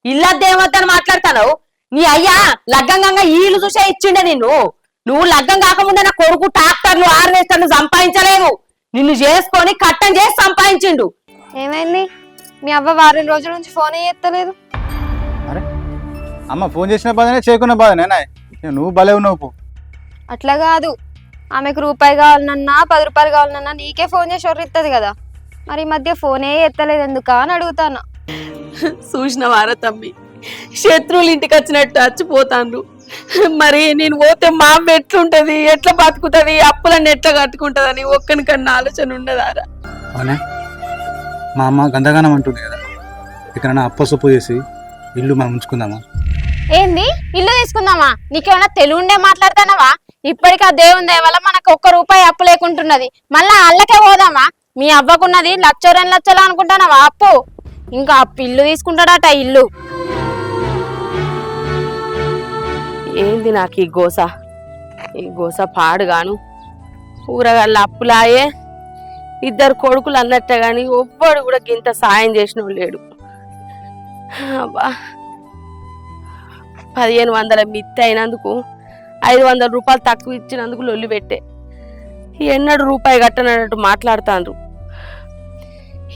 ఇల్లద్దేమొద్దని మాట్లాడతావు. నీ అయ్యా లగ్గంగా ఈలు చూసే ఇచ్చిండే నిన్ను. నువ్వు లగ్గం కాకముందే నా కొడుకు ట్రాక్టర్లు హార్వెస్టర్లు సంపాదించలేదు. నిన్ను చేసుకొని కట్టం చేసి సంపాదించిండు. ఏమైంది? మీ అవ్వ వారం రోజుల నుంచి ఫోన్ ఎత్తలేదు. అరే అమ్మ ఫోన్ చేసిన బాధనే చేయకున్న బాధనే. నువ్వు భలే ఉన్నావు. అట్లా కాదు, ఆమెకు రూపాయి కావాలన్నా 10 రూపాయలు కావాలన్నా నీకే ఫోన్ చేసి ఒర్రిస్తుంది కదా. మరి ఈ మధ్య ఫోనే ఎత్తలేదు ఎందుకా అని అడుగుతాను. చూసిన వారా తమ్మి, శత్రువులు ఇంటికి వచ్చినట్టు చచ్చిపోతాండ్రు. మరి నేను పోతే మా అమ్మ ఎట్లుంటది, ఎట్లా బతుకుతుంది, అప్పులన్నీ ఎట్లా కట్టుకుంటదని ఒక్కనికన్నా ఆలోచన ఉండదారా? అవునే, మా అమ్మ గందగానం అంటుంది కదా, ఇక్కడ అప్ప సొప్పు చేసి ఇల్లు మనం ఉంచుకుందామా? ఏంది ఇల్లు తీసుకుందామా? నీకేమన్నా తెలుగుండే మాట్లాడతానవా? ఇప్పటికీ ఆ దేవుని దయ వల్ల మనకు 1 రూపాయి అప్పు లేకుంటున్నది. మళ్ళా అల్లకే పోదామా? మీ అవ్వకున్నది 1,00,000 2 లక్షలు అనుకుంటానవా అప్పు? ఇంకా అప్పు ఇల్లు తీసుకుంటాడట. ఇల్లు ఏంది నాకు ఈ గోస పాడుగాను. ఊరగాళ్ళ అప్పులాయే, 2 కొడుకులు అన్నట్టే గాని ఒవ్వడు కూడా గింత సాయం చేసిన లేడు. అబ్బా, 1500 మిత్తి అయినందుకు 500 రూపాయలు తక్కువ ఇచ్చినందుకు లొల్లి పెట్టే. ఎన్నడు రూపాయి కట్టనట్టు మాట్లాడుతాండ్రు.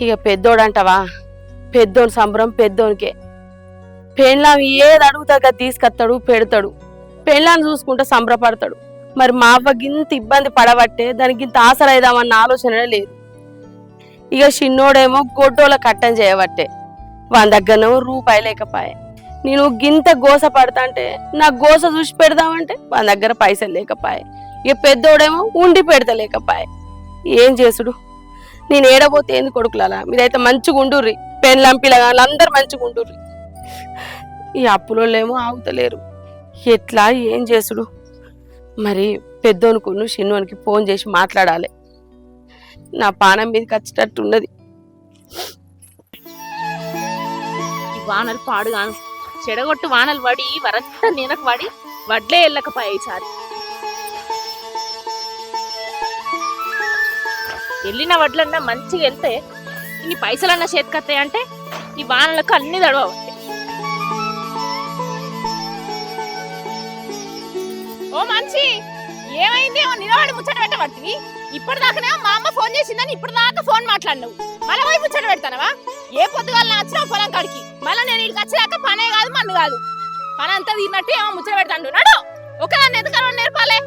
ఇక పెద్దోడంటవా, పెద్దోని సంబరం పెద్దోనికే. పెళ్ళాం ఏది అడుగుతాక తీసుకొస్తాడు, పెడతాడు. పెళ్ళాన్ని చూసుకుంటే సంబరపడతాడు. మరి మా అవ్వ గింత ఇబ్బంది పడబట్టే దానికి ఇంత ఆసరైదామన్న ఆలోచన లేదు. ఇక చిన్నోడేమో గొడ్డోల కట్టం చేయబట్టే వాని దగ్గరనేమో రూపాయి లేకపాయే. నేను గింత గోస పడతా అంటే నా గోస చూసి పెడదామంటే వాని దగ్గర పైసలు లేకపాయే. ఇక పెద్దోడేమో ఉండి పెడతలేకపాయే. ఏం చేసుడు? నేను ఏడబోతే ఏంది కొడుకులలా? మీరైతే మంచిగా ఉండుర్రి, పెళ్ళాం పిల్లగాళ్ళు అందరు మంచిగా ఉండుర్రి. ఈ అప్పులోళ్ళేమో ఆగుతలేరు. ఎట్లా ఏం చేసుడు? మరి పెద్దోనుకును చిన్నోనికి ఫోన్ చేసి మాట్లాడాలి. నా పానం మీదకి వచ్చేటట్టున్నది. వానలు పాడుగాను, చెడగొట్టు వానలు పడి వరంతా నేనకు పడి వడ్లే వెళ్ళకపోయాయి. ఈసారి వెళ్ళిన వడ్లన్నా మంచిగా వెళ్తే ఇన్ని పైసలన్నా చేతికత్తాయి అంటే ఈ వానలకు అన్ని తడవండి. ఓ మనిషి, ఏమైంది? ఏమో నిలబడి ముచ్చట పెట్టబడుతుంది. ఇప్పటిదాకానే మా అమ్మ ఫోన్ చేసిందని ఇప్పటిదాకా ఫోన్ మాట్లాడినావు, మళ్ళీ పోయి ముచ్చట పెడతానవా? ఏ పొద్దుగాల వచ్చినావు పొలం కాడికి? మళ్ళీ నేను ఇక్కడికి వచ్చేదాకా పనే కాదు మన్ను కాదు, పని అంతా తీరినట్టు ఏమో ముచ్చట పెడతాడు. నాడు ఒకదాన్ని ఎందుకన్నా నేర్పాలే?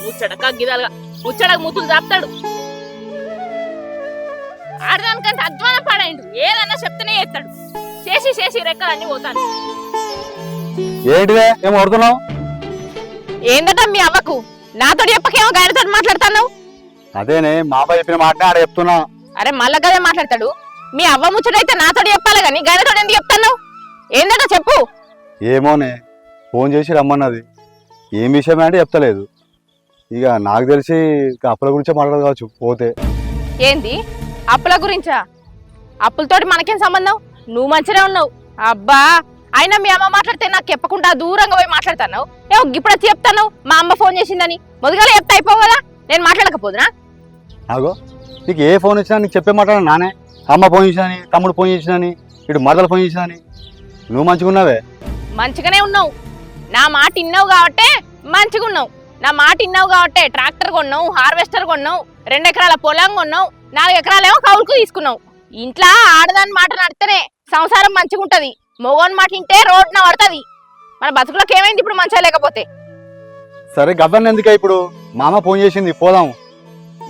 ముచ్చటక గిదాలుగా ముచ్చటకు మూతులు చాపుతాడు. ఆడదానికంటే అధ్వానం పాడైండు. ఏదన్నా చెప్తేనే చేస్తాడు. చేసి రెక్కలన్నీ పోతాను. ఏంటిదే ఏమో కొడుతున్నావు? ఏందట మీ అవ్వకు? నాతో చెప్పకేమో గాయనతో మాట్లాడతాను. అదేనే మా అబ్బాయి చెప్పిన మాటనే ఆడ చెప్తున్నా. అరే మళ్ళా కదే మాట్లాడతాడు. మీ అవ్వ ముచ్చటైతే నాతో చెప్పాలి కానీ గాయనతో ఎందుకు చెప్తాను? ఏందట చెప్పు. ఏమోనే, ఫోన్ చేసి రమ్మన్నది. ఏం విషయం అంటే చెప్తలేదు. ఇక నాకు తెలిసి అప్పుల గురించే మాట్లాడదు కావచ్చు. పోతే ఏంది అప్పుల గురించా? అప్పులతోటి మనకేం సంబంధం? నువ్వు మంచిగా ఉన్నావు. అబ్బా, అయినా మీ అమ్మ మాట్లాడితే నాకు చెప్పకుండా దూరంగా పోయి మాట్లాడుతాను. ఏమో ఇప్పుడు చెప్తాను మా అమ్మ ఫోన్ చేసిందని. మొదలుగా చెప్తా అయిపోవు కదా, నేను మాట్లాడకపోదునా? నాగో నీకు ఏ ఫోన్ ఇచ్చినా నీకు చెప్పే మాట్లాడ నానే. అమ్మ ఫోన్ చేసినని, తమ్ముడు ఫోన్ చేసినని, ఇటు మరదలు ఫోన్ చేసినని. నువ్వు మంచిగా ఉన్నావే? మంచిగానే ఉన్నావు. నా మాట ఇన్నావు కాబట్టే మంచిగా ఉన్నావు. నా మాట ఇన్నావు కాబట్టే ట్రాక్టర్ కొన్నావు, హార్వెస్టర్ కొన్నావు, 2 ఎకరాల పొలం కొన్నావు, 4 ఎకరాలేమో కౌలుకు తీసుకున్నావు. ఇంట్లో ఆడదాని మాట నడితేనే సంసారం మంచిగా ఉంటది. మొగోని మాట ఇంటే రోడ్న పడుతుంది. మన బతుకులకు ఏమైంది ఇప్పుడు మంచిగా లేకపోతే? సరే గవ్వన్న ఎందుకే ఇప్పుడు? మా అమ్మ ఫోన్ చేసింది, పోదాం.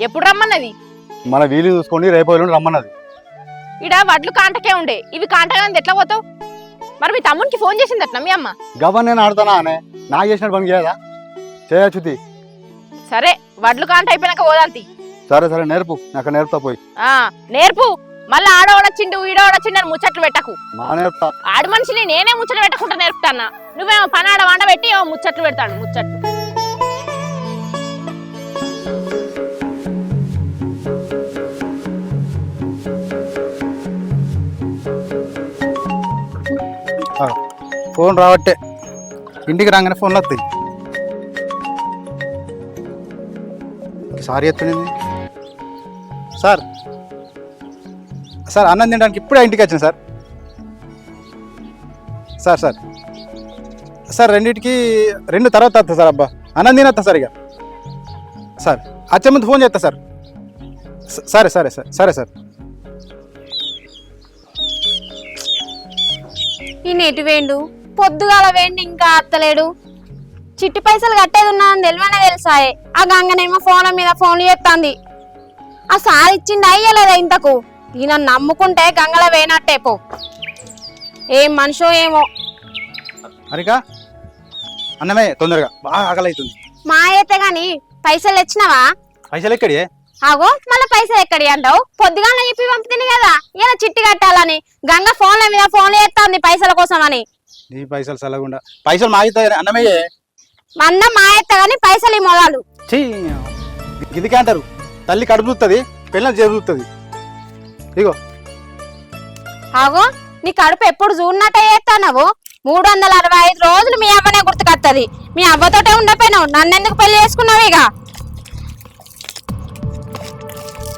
ఎప్పుడు రమ్మన్నది? మన వీలు చూసుకోండి, రేపు ఎల్లుండి రమ్మన్నది. ఇడ వడ్లు కాంటకే ఉండే, ఇవి కాంటగా ఎట్లా పోతావు? మరి మీ తమ్మునికి ఫోన్ చేసింది అట్లా మీ అమ్మ? గవ్వన్న నేను ఆడుతానా అనే? నాకు చేసినట్టు పని చేయదా? చేయచ్చుది. సరే వడ్లు కాంట అయిపోయినాక పోదాంతి. సరే నేర్పు, నాకు నేర్పుతా పోయి. నేర్పు. మళ్ళీ ఆడవడొచ్చిండు ఈడవడొచ్చిండు అని ముచ్చట్లు పెట్టకు. నేర్పుతా. ఆడ మనిషిని నేనే ముచ్చట్లు పెట్టకుండా నేర్పుతానా? నువ్వేమో పని ఆడ వండ పెట్టి ఏమో ముచ్చట్లు పెడతాడు. ముచ్చట్లు ఫోన్ రావట్టే, ఇంటికి రాగానే ఫోన్లు వస్తాయి. సారీ ఎత్తునింది. సార్ అన్నం తినడానికి ఇప్పుడే ఇంటికి వచ్చాను సార్. సార్ సార్ సార్ రెండింటికి 2 తర్వాత వస్తా సార్. అబ్బా అన్నం తినత్తా సార్ ఇక. సార్ వచ్చే ముందు ఫోన్ చేస్తా సార్. సరే సరే సార్ సరే సార్. ఈ నెటు వేండు పొద్దుగాల వేండి ఇంకా అత్తలేడు. చిట్టి పైసలు కట్టేది ఉన్నానని తెలివనే తెలుసాయే. ఆ గంగనేమో ఫోన్ల మీద ఫోన్లు చేస్తాంది. ఆ సార్ ఇచ్చింది అయ్యలేదా ఇంతకు. ఈయన నమ్ముకుంటే గంగల వేయనట్టే పో. ఏం మనిషో ఏమో. హరికా అన్నమే తొందరగా బాగా ఆకలి అవుతుంది. మా అయితే గాని పైసలు తెచ్చినావా? పైసలు ఎక్కడి? ఆగో మళ్ళీ పైసలు ఎక్కడి అంటావు? పొద్దుగాల చెప్పి పంపుతుంది కదా ఇలా చిట్టి కట్టాలని. గంగ ఫోన్ల మీద ఫోన్లు చేస్తాంది పైసల కోసం అని. నీ పైసలు చల్లకుండా పైసలు మాగితే అన్నమయ్యే అన్న మా ఎత్త గాని పైసలు ఈ మొదలు. చీ గిదికే అంటారు. తల్లి కడుపు చూస్తుంది, పిల్లలు జరుగుతుంది. ఇగో ఆగో నీ కడుపు ఎప్పుడు చూడనట్టే చేస్తావు. 365 రోజులు మీ అవ్వనే గుర్తుకొత్తది. మీ అవ్వతోటే ఉండపోయినావు, నన్నెందుకు పెళ్లి చేసుకున్నావు? ఇక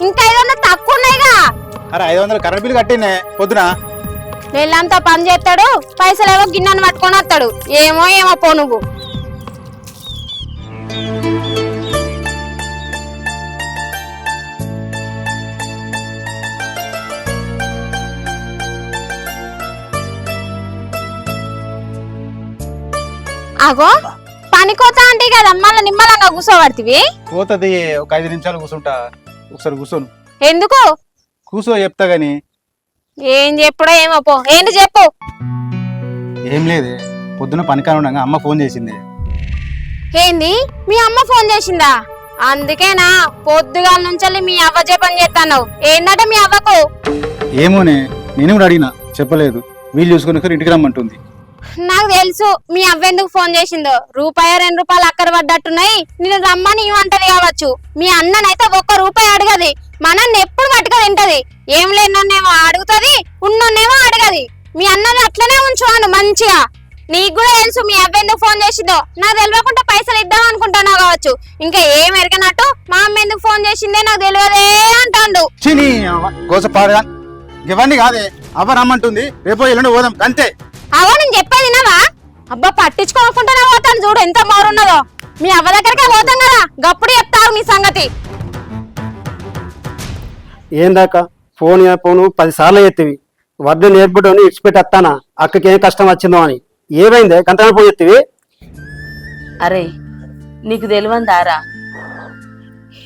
ఇంకా 500 తక్కువ ఉన్నాయిగా. అరే 500 కరెంట్ బిల్లు కట్టినే పొద్దున. నెలంతా పని చేస్తాడు, పైసలు ఏవో గిన్నెను పట్టుకొని వస్తాడు. ఏమో ఏమో పో నువ్వు. అగో పనికోతా అంటే కదా మళ్ళీ నిమ్మలంగా కూర్చోబడుతుంది. పోతుంది ఒక 5 నిమిషాలు కూర్చుంటా. ఒకసారి కూర్చోను. ఎందుకు కూర్చో చెప్తా గాని. ఏం చెప్పుడో ఏమో పో. ఏంటి చెప్పు. ఏం లేదే, పొద్దున పనికాని ఉండగా అమ్మ ఫోన్ చేసింది. ఏంది మీ అమ్మ ఫోన్ చేసిందా? అందుకేనా పొద్దుగాల నుంచి మీ అవ్వ చెప్పని చేస్తాను. ఏందట మీ అవ్వకు? ఏమోనే, నేను కూడా అడిగినా, చెప్పలేదు. వీళ్ళు చూసుకుని ఇంటికి రమ్మంటుంది. నాకు తెలుసు మీ అవ్వ ఎందుకు ఫోన్ చేసిందో. రూపాయి 2 రూపాయలు అక్కర పడ్డట్టున్నాయి. నేను రమ్మని ఇవ్వంటది కావచ్చు. మీ అన్ననైతే 1 రూపాయి అడగది. మనల్ని ఎప్పుడు పట్టుక తింటది. ఏం లేనన్నేమో అడుగుతుంది, ఉన్నోన్నేమో అడగది. మీ అన్నని అట్లనే ఉంచువాను మంచిగా. నీకు కూడా తెలుసు మీ అవ్వ ఎందుకు ఫోన్ చేసిందో. నాకు తెలియకుండా పైసలు ఇద్దాం అనుకుంటున్నావు కావచ్చు. ఇంకా ఏం ఎరగనట్టు మా అమ్మ ఎందుకు ఫోన్ చేసిందే నాకు తెలియదే అంటాడు. కోసపాడుగా ఇవన్నీ కాదే, అవ్వ రమ్మంటుంది. రేపో ఎల్లుండి పోదాం అంతే. అవో నేను చెప్పేది వినవా? అబ్బా పట్టించుకోకుండానే పోతాను చూడు ఎంత మారున్నదో. మీ అవ్వ దగ్గరకే పోతాం కదా, గప్పుడు చెప్తారు మీ సంగతి. ఏందాక ఫోన్ 10 సార్లు ఎత్తివి. వడ్డు నేర్పుటని ఇచ్చిపెట్టి వస్తానా అక్కకి ఏం కష్టం వచ్చిందో అని. ఏమైందే గంటనే పోయి ఎత్తివి? అరే నీకు తెలియందారా,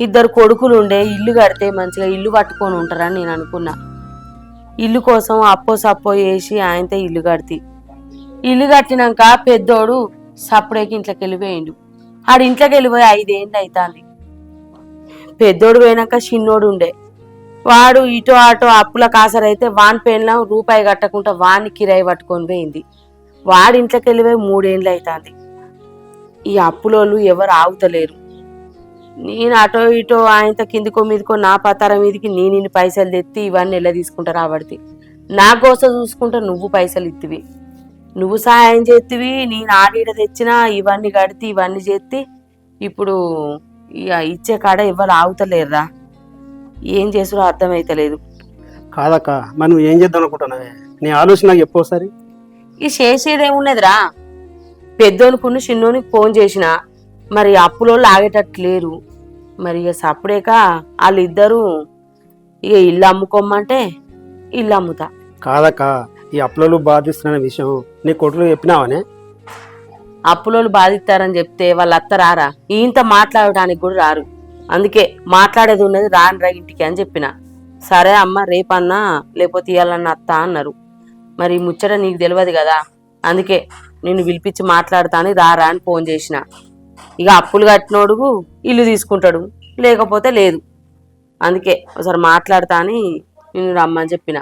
2 కొడుకులు ఉండే ఇల్లు కడితే మంచిగా ఇల్లు పట్టుకొని ఉంటారని నేను అనుకున్నా. ఇల్లు కోసం అప్పో సప్పో వేసి ఆయనతో ఇల్లు కడితే, ఇల్లు కట్టినాక పెద్దోడు సప్పుడేకి ఇంట్లోకి వెళ్ళిపోయిండు. ఆడు ఇంట్లోకి వెళ్ళిపోయి 5 ఏళ్ళు అవుతుంది. పెద్దోడు పోయినాక చిన్నోడు ఉండే. వాడు ఇటో అటో అప్పుల కాసరైతే వాని పేర్ల రూపాయి కట్టకుండా వాడిని కిరాయి పట్టుకొని పోయింది. వాడి ఇంట్లోకి వెళ్ళిపోయి 3 ఏళ్ళు అవుతుంది. ఈ అప్పులోళ్ళు ఎవరు ఆగుతలేరు. నేను అటో ఇటో ఆయనతో కిందికో మీదకో నా పతార మీదకి నేను ఇన్ని పైసలు తెత్తి ఇవన్నీ ఎలా తీసుకుంటా రాబడితే, నా కోసం చూసుకుంటా నువ్వు పైసలు ఇత్తివి, నువ్వు సహాయం చేతివి. నేను ఆడీడ తెచ్చినా ఇవన్నీ కడితే ఇవన్నీ చేతి. ఇప్పుడు ఇక ఇచ్చే కాడ ఎవరు ఆగుతలేరురా. ఏం చేసుడో అర్థమైతలేదు. కాదక్క మరి నువ్వు ఏం చేద్దాం అనుకుంటున్నావే? నీ ఆలోచన నాకు చెప్పు ఒకసారి. ఈ చేసేదేమున్నదిరా, పెద్దోనుకున్న చిన్నోనికి ఫోన్ చేసిన మరి అప్పులోళ్ళు ఆగేటట్టు లేరు. మరి ఇక సప్పుడేక వాళ్ళిద్దరూ ఇక ఇల్లు అమ్ముకోమంటే ఇల్లు అమ్ముతా. కాదక్క ఈ అప్పులలో బాధిస్తున్న విషయం నీ కొడుకు చెప్పినావనే? అప్పులోళ్ళు బాధిస్తారని చెప్తే వాళ్ళు అత్తరారా, ఇంత మాట్లాడటానికి కూడా రారు. అందుకే మాట్లాడేది ఉన్నది రాను రా ఇంటికి అని చెప్పిన. సరే అమ్మ రేపన్నా లేకపోతే ఇవ్వాలన్నా అత్త అన్నారు. మరి ముచ్చట నీకు తెలియదు కదా, అందుకే నిన్ను పిలిపించి మాట్లాడతాను రారా అని ఫోన్ చేసిన. ఇక అప్పులు కట్టినోడు ఇల్లు తీసుకుంటాడు, లేకపోతే లేదు. అందుకే ఒకసారి మాట్లాడతా అని నిన్ను రమ్మని చెప్పిన.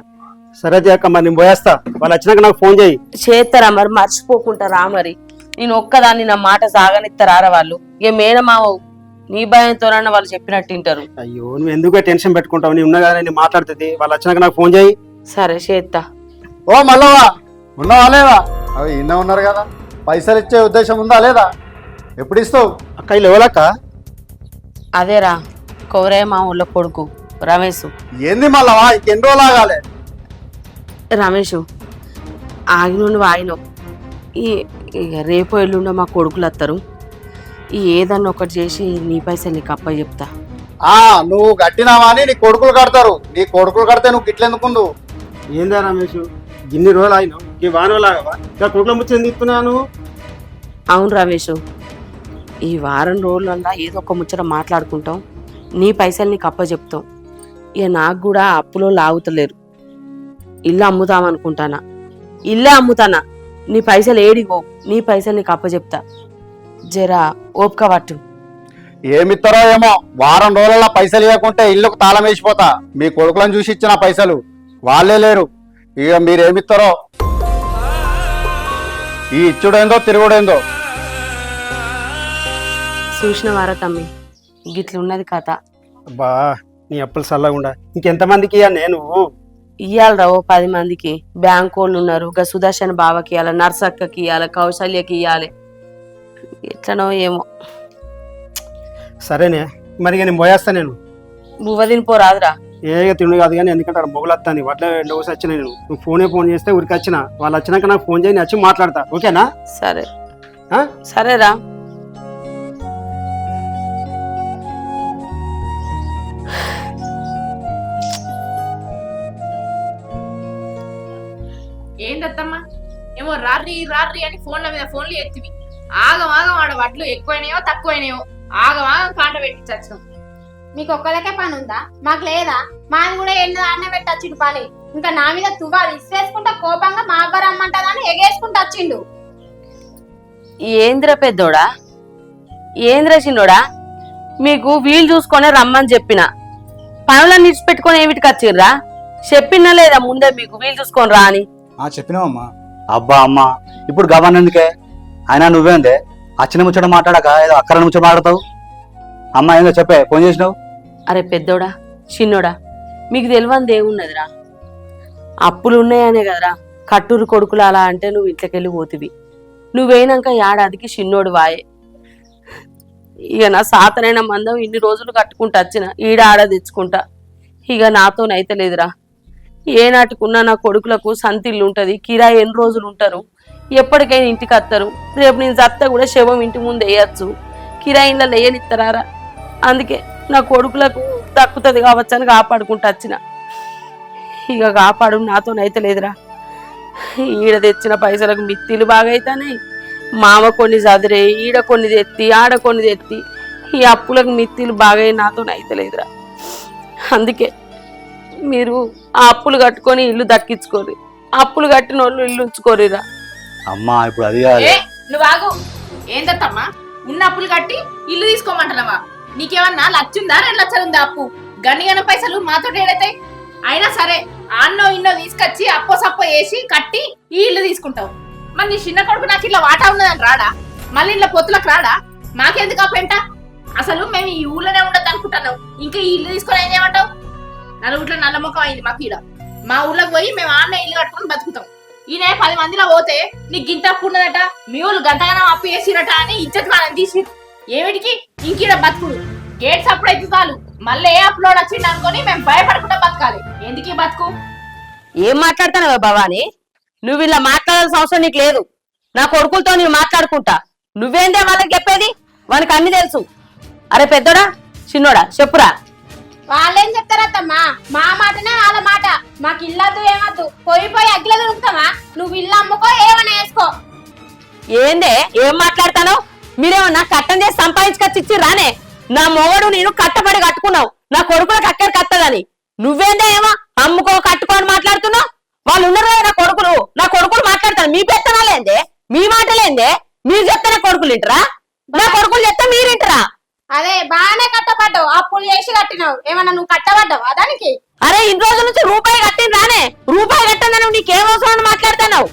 సరే అక్క మరి నేను పోయేస్తా. వాళ్ళు వచ్చినాక నాకు ఫోన్ చేయి. చేస్తారా మరి, మర్చిపోకుంటారా మరి. నేను ఒక్కదాన్ని నా మాట సాగనిస్తారా వాళ్ళు? ఇక మేనమావవు, నీ భయంతోనన్నా వాళ్ళు చెప్పినట్టు వింటారు. అయ్యో నువ్వు ఎందుకు టెన్షన్ పెట్టుకుంటావు? నీ ఉన్నా కదా నేను మాట్లాడుతుంది. వాళ్ళు వచ్చినాక నాకు ఫోన్ చేయి. సరే చేస్తా. ఓ మల్లవా, ఉన్నావా లేదా? అవి ఇన్న ఉన్నారు కదా, పైసలు ఇచ్చే ఉద్దేశం ఉందా లేదా? ఎప్పుడు ఇస్తావు? అక్క వీళ్ళు ఎవరక్క? అదేరా కౌరయ్య మా ఊళ్ళో కొడుకు రమేష్. ఏంది మల్లవా, ఎన్ని రోజులు ఆగాలి? రమేష్ ఆగిన నువ్వు ఆగినావు, ఇక రేపు ఎల్లుండో మా కొడుకులు వస్తారు ఏదన్నా ఒకటి చేసి నీ పైసలు నీకు అప్ప చెప్తా. నువ్వు కట్టినావా అని నీ కొడుకులు కడతారు. నీ కొడుకులు కడితే నువ్వు గిట్లెందుకుండు? ఏందా రమేష్ ఇన్ని రోజులు అయినావు ఈ వానలాగా ఇంకా కొడుకుల ముచ్చని తీస్తున్నాను. అవును రమేష్, ఈ వారం రోజులల్లా ఏదో ఒక ముచ్చట మాట్లాడుకుంటాం, నీ పైసలు నీకు అప్ప చెప్తాం. ఇక నాకు కూడా అప్పులో లాగుతలేరు, ఇల్లు అమ్ముతామనుకుంటానా, ఇల్లే అమ్ముతానా, నీ పైసలు ఏడిగో, నీ పైసలు నీకు అప్ప చెప్తా, జరా ఓపిక పట్టు. ఏమిస్తారో ఏమో, వారం రోజుల పైసలు ఇవ్వకుంటే ఇల్లుకు తాళం వేసిపోతా. మీ కొడుకులను చూసి ఇచ్చిన పైసలు వాళ్ళే లేరు. ఇక మీరేమిస్తారో, ఈ ఇచ్చుడేందో తిరుగుడేందో. చూసిన వారా తమ్మి, గిట్లున్నది కథ. అబ్బా నీ అప్పులు చల్లకుండా ఇంకెంతమందికి ఇయ్యా నేను? ఇయ్యాలరా ఓ 10 మందికి. బ్యాంక్ వాళ్ళు ఉన్నారు, గా సుదర్శన్ బావకి ఇవ్వాలి, నర్సక్కకి ఇవ్వాలి, కౌశల్యకి ఇవ్వాలి. ఎట్లనో ఏమో. సరేనే మరి ఇక నేను పోయేస్తా. నేను బువ్వ తినిపోరాదురా. ఏగా తిండి కాదు కానీ ఎందుకంటే అక్కడ మొగలు వస్తాను వడ్ల ఎండవసి వచ్చిన నేను. నువ్వు ఫోన్ చేస్తే ఊరికి వచ్చిన వాళ్ళు వచ్చినాక నాకు ఫోన్ చేయి, వచ్చి మాట్లాడతా. ఓకేనా? సరే సరేరా. ఏందత్తమ్మా ఏమో రాత్రి రాత్రి అని ఫోన్ల మీద ఫోన్లు ఎత్తివి. ఆగం ఆగం ఆడ వడ్లు ఎక్కువైనాయో తక్కువైనాయో ఆగం ఆగం కాంట పెట్టించచ్చు. మీకు ఒక్కలకే పని ఉందా? మాకు లేదా? మాది కూడా ఎన్నో అన్న పెట్టచ్చిండు పని. ఇంకా నా మీద తువ్వాలు ఇసేసుకుంటా కోపంగా మా అవ్వ రమ్మంటదని ఎగేసుకుంటూ వచ్చిండు. ఏంద్ర పెద్దోడా, ఏంద్ర చిన్నోడా, మీకు వీలు చూసుకొని రమ్మని చెప్పిన, పనులన్నీ ఇచ్చిపెట్టుకొని ఏమిటికి వచ్చిర్రా? చెప్పినా లేదా ముందే మీకు వీలు చూసుకొని రా అని? చెప్పినావమ్మా. అబ్బా అమ్మ, ఇప్పుడు గవర్న ఎందుకే? అయినా నువ్వేందే అచ్చిన ముచ్చట మాట్లాడక ఏదో అక్కర ముచ్చట మాట్లాడతావు? అమ్మ ఏందో చెప్పే, ఫోన్ చేసినావు? అరే పెద్దోడా చిన్నోడా, మీకు తెలియనిది ఏమున్నదిరా? అప్పులు ఉన్నాయనే కదరా కట్టూరు కొడుకులు అలా అంటే నువ్వు ఇంట్లోకెళ్ళి పోతివి. నువ్వేనాక ఏడాదికి చిన్నోడు వాయే. ఇక నా సాతనైన మందం ఇన్ని రోజులు కట్టుకుంటా వచ్చిన, ఈడ ఆడ తెచ్చుకుంటా. ఇక నాతోనైతే లేదురా. ఏనాటికున్నా నా కొడుకులకు సంతిల్లు ఉంటది, కిరాయి ఎన్ని రోజులు ఉంటారు, ఎప్పటికైనా ఇంటికి వస్తారు. రేపు నేను చత్త కూడా శవం ఇంటి ముందు వేయచ్చు, కిరాయి ఇళ్ళ వేయనిస్తారా? అందుకే నా కొడుకులకు దక్కుతుంది కావచ్చు అని కాపాడుకుంటూ వచ్చిన. ఇక కాపాడు నాతోనైతే లేదురా. ఈడ తెచ్చిన పైసలకు మిత్తిలు బాగా అవుతాయి. మామ కొన్ని చదిరే, ఈడ కొన్ని తెత్తి, ఆడ కొన్ని తెత్తి, ఈ అప్పులకు మిత్తిలు బాగా నాతోనైతే లేదురా. అందుకే మీరు ఆ అప్పులు కట్టుకొని ఇల్లు దక్కించుకోరు, అప్పులు కట్టిన వాళ్ళు ఇల్లు ఉంచుకోరిరా. అమ్మా ఇప్పుడు అది కాదు. నువ్వు ఆగు. ఏందత్తమ్మా, ఉన్న అప్పులు కట్టి ఇల్లు తీసుకోమంటున్నావా? నీకేమన్నా లచ్చుందా 2 లక్షలు ఉందా అప్పు? గన్నిగన పైసలు మాతో ఏడైతాయి? అయినా సరే అన్నో ఇన్నో తీసుకొచ్చి అప్పో సప్పో వేసి కట్టి ఈ ఇల్లు తీసుకుంటావు. మరి నీ చిన్న కొడుకు నాకు ఇట్లా వాటా ఉన్నదని రాడా? మళ్ళీ ఇట్లా పొత్తులకు రాడా? మాకెందుకు ఆ పెంట? అసలు మేము ఈ ఊళ్ళోనే ఉండదు అనుకుంటున్నావు, ఇంకా ఈ ఇల్లు తీసుకొని ఏం చేయమంటావు? నలుగుట్లో నల్లముఖం అయింది మాకు ఈడ. మా ఊళ్ళకి పోయి మేము ఆన్న ఇల్లు కట్టుకొని బతుకుతాం. ఈయన 10 మందిలో పోతే నీకు గింత అప్పు ఉన్నదట, మీ వాళ్ళు గంటగానం అప్పు వేసిరట అని ఇజ్జత్ మనం తీసి ఏమిటికి ఇంకీడ బతుకుడు? గేట్స్ అప్పుడు అయితే చాలు, మళ్ళీ ఏ అప్లోడ్ వచ్చింది అనుకొని మేము భయపడకుండా బతకాలి. ఎందుకు ఈ బతుకు? ఏం మాట్లాడుతున్నావా భవాని? నువ్వు ఇలా మాట్లాడాల్సిన అవసరం నీకు లేదు. నా కొడుకులతో నేను మాట్లాడుకుంటా, నువ్వేందే వాళ్ళకి చెప్పేది? వాళ్ళకి అన్ని తెలుసు. అరే పెద్దోడా చిన్నోడా చెప్పురా. వాళ్ళేం చెప్తారత్తమ్మా? మా మాటనే వాళ్ళ మాట. మాకు ఇల్లద్దు ఏమద్దు, పోయి అగ్గిలో దొరుకుతామా? నువ్వు ఇల్లు అమ్ముకో, ఏమన్నా వేసుకో. ఏందే ఏం మాట్లాడతానో? మీరేమన్నా కట్టం చేసి సంపాదించుకొచ్చి ఇచ్చి రానే? నా మొగడు నేను కట్టబడి కట్టుకున్నావు, నా కొడుకులకు అక్కడ కట్టదని. నువ్వేందే ఏమో అమ్ముకో కట్టుకోని మాట్లాడుతున్నావు? వాళ్ళు ఉన్నారు కదా నా కొడుకులు మాట్లాడతాను. మీ పెత్తనాలేందే, మీ మాటలేందే? మీరు చెప్తే నా కొడుకులు ఇంటరా? నా కొడుకులు చెప్తే మీరింటరా? అదే బాగానే కట్టబడ్డావు, అప్పులు చేసి కట్టినావు. ఏమన్నా నువ్వు కట్టబడ్డావు దానికి? అరే ఇన్ని రోజుల నుంచి రూపాయి కట్టిన రానే, రూపాయి కట్టని నీకేం అవసరం మాట్లాడుతున్నావు?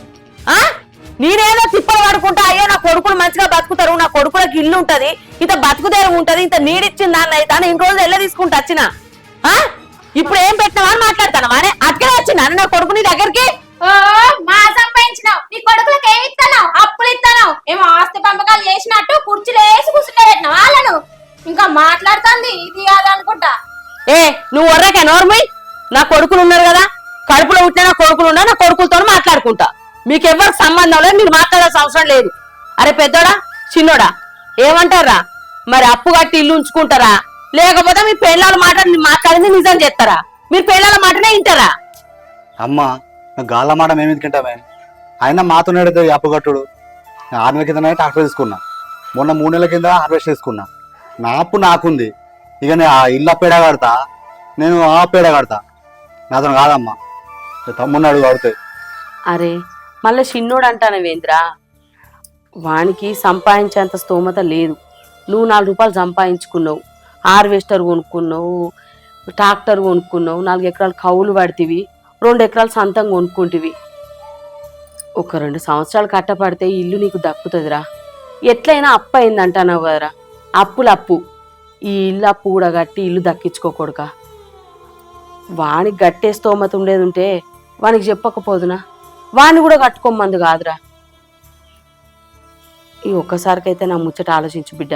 నేనేదో తిప్పలు పడుకుంటా, అయ్యో నా కొడుకులు మంచిగా బతుకుతారు, నా కొడుకులకు ఇల్లు ఉంటది, ఇంత బతుకుదేరు ఉంటది, ఇంత నీడిచ్చింది దాన్ని అయితే ఇన్ని రోజులు ఎల్ల తీసుకుంటా వచ్చిన. ఇప్పుడు ఏం పెట్టినావా అని మాట్లాడతాను వానే? అక్కడే వచ్చినా నా కొడుకు నీ దగ్గరికి. ఓ మా సంపాదించినావు, నీ కొడుకులకు ఏమి ఇస్తున్నావు? అప్పులు ఇస్తున్నావు. ఏమో ఆస్తి పంపకాలు చేసినట్టు కుర్చీలు వేసి కూర్చుంటే పెట్టినావు వాళ్ళను. ఇంకా మాట్లాడుతుంది ఇది కాదనుకుంటా. నువ్వు వర్రకే నోర్మై. నా కొడుకులు ఉన్నారు కదా, కడుపులో పుట్టిన నా కొడుకులు ఉన్నా, నా కొడుకులతో మాట్లాడుకుంటా. మీకెవ్వరికి సంబంధం లేదు, మీరు మాట్లాడాల్సిన అవసరం లేదు. అరే పెద్దోడా చిన్నోడా ఏమంటారా? మరి అప్పు కట్టి ఇల్లు ఉంచుకుంటారా, లేకపోతే మీ పెళ్ళాల మాట మాట్లాడింది నిజం చేస్తారా? మీరు పెళ్ళాల మాటనే వింటారా? అమ్మ గాళ్ళ మాట మేము ఎందుకంటామే? ఆయన మాతో నడితే అప్పు కట్టుడు. 6 నెలల కింద ట్రాక్టర్ తీసుకున్నా, మొన్న 3 నెలల కింద హార్వెస్ట్ చేసుకున్నా. నా అప్పు నాకుంది. ఇక నేను ఆ ఇల్లు అప్పేడ కడతా, నేను ఆ అప్పేడ కడతా. నాతో కాదమ్మా, తమ్ముడిని అడుగు కడుతాయి. అరే మళ్ళీ చిన్నోడు అంటానవేంద్రా? వానికి సంపాదించేంత స్తోమత లేదు. నువ్వు 4 రూపాయలు సంపాదించుకున్నావు, హార్వెస్టర్ కొనుక్కున్నావు, ట్రాక్టర్ కొనుక్కున్నావు, 4 ఎకరాలు కౌలు పడితివి, 2 ఎకరాలు సొంతంగా కొనుక్కుంటివి. ఒక 2 సంవత్సరాలు కట్టపడితే ఇల్లు నీకు దక్కుతుందిరా. ఎట్లయినా అప్పు అయిందంటావు కదరా, అప్పు. ఈ ఇల్లు అప్పు కూడా కట్టి ఇల్లు దక్కించుకోకూడక. వానికి గట్టే స్తోమత ఉండేది ఉంటే వానికి చెప్పకపోదునా? వాణ్ణి కూడా కట్టుకోమంది కాదురా. ఈ ఒక్కసారికైతే నా ముచ్చట ఆలోచించు బిడ్డ.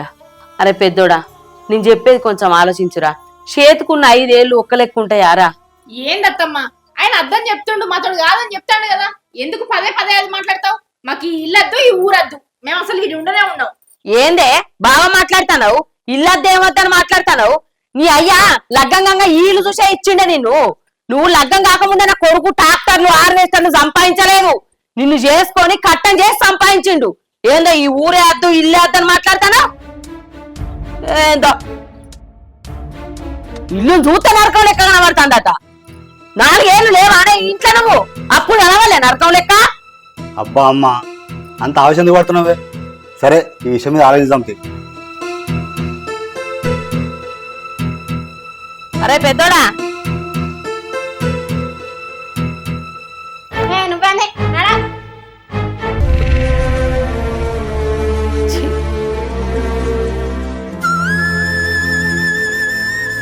అరే పెద్దోడా నేను చెప్పేది కొంచెం ఆలోచించురా. చేతుకున్న 5 ఏళ్ళు ఒక్క లెక్క ఉంటాయారా? ఏందత్తమ్మా ఆయన అర్థం చెప్తుండు, మాతోడు కాదని చెప్తాడు కదా, ఎందుకు పదే అది మాట్లాడతావు? మాకు ఈ ఇల్లద్దు, ఈ ఊరద్దు, మేము అసలు ఇది ఉండనే ఉన్నాం. ఏందే బాగా మాట్లాడతావు? ఇల్లద్దేమద్దని మాట్లాడతావు? నీ అయ్యా లగ్గంగా ఈ ఇల్లు చూసే ఇచ్చిండే నిన్ను. నువ్వు లగ్గం కాకముందే నా కొడుకు ట్రాక్టర్లు హార్వెస్టర్లు సంపాదించలేవు. నిన్ను చేసుకొని కట్టం చేసి సంపాదించిండు. ఏందో ఈ ఊరే అద్దు ఇల్లే అద్దని మాట్లాడతానా? ఏందో ఇల్లు చూస్తే నరకం లెక్క కనబడుతుందట. 4 ఏళ్ళు లేవానే ఇంట్లో నువ్వు, అప్పుడు అనవలే నరకం లెక్క. అబ్బా అమ్మ అంత ఆలోచన ఎందుకు పడుతున్నావే? సరే ఈ విషయం మీద ఆలోచిద్దాం. అరే పెద్దోడా నువ్వే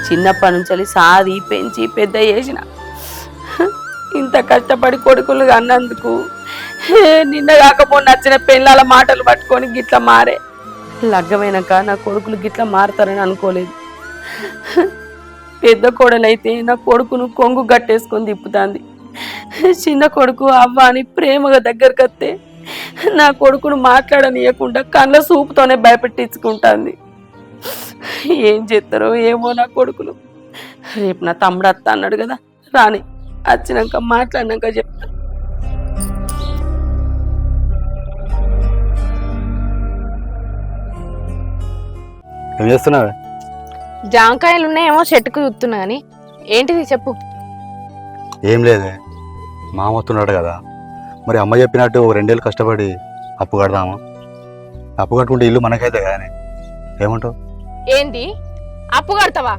చిన్నప్పటి నుంచి సాది పెంచి పెద్ద చేసిన, ఇంత కష్టపడి కొడుకులు అన్నందుకు నిన్న కాకపోతే నచ్చిన పెళ్ళాల మాటలు పట్టుకొని గిట్లా మారే. లగ్గమైనాక నా కొడుకులు గిట్లా మారుతారని అనుకోలేదు. పెద్ద కోడలైతే నా కొడుకును కొంగు గట్టేసుకొని తిప్పుతాంది. చిన్న కొడుకు అవ్వ అని ప్రేమగా దగ్గరకు వస్తే నా కొడుకును మాట్లాడనీయకుండా కళ్ళ సూపుతోనే భయపెట్టించుకుంటాంది. ఏం చేస్తారో ఏమో నా కొడుకులు. రేపు నా తమ్ముడు అత్త అన్నాడు కదా, రాని వచ్చినాక మాట్లాడినాక చెప్తా. ఏం చేస్తున్నావే? జామకాయలు ఉన్నాయేమో చెట్టుకు చూస్తున్నా గాని ఏంటిది చెప్పు. ఏం లేదే, మామ వస్తున్నాడు కదా, మరి అమ్మ చెప్పినట్టు 2 ఏళ్ళు కష్టపడి అప్పు కడదామా? అప్పు కట్టుకుంటే ఇల్లు మనకైతే కానీ ఏమంటావు? ఏంది అప్పు కడతావా?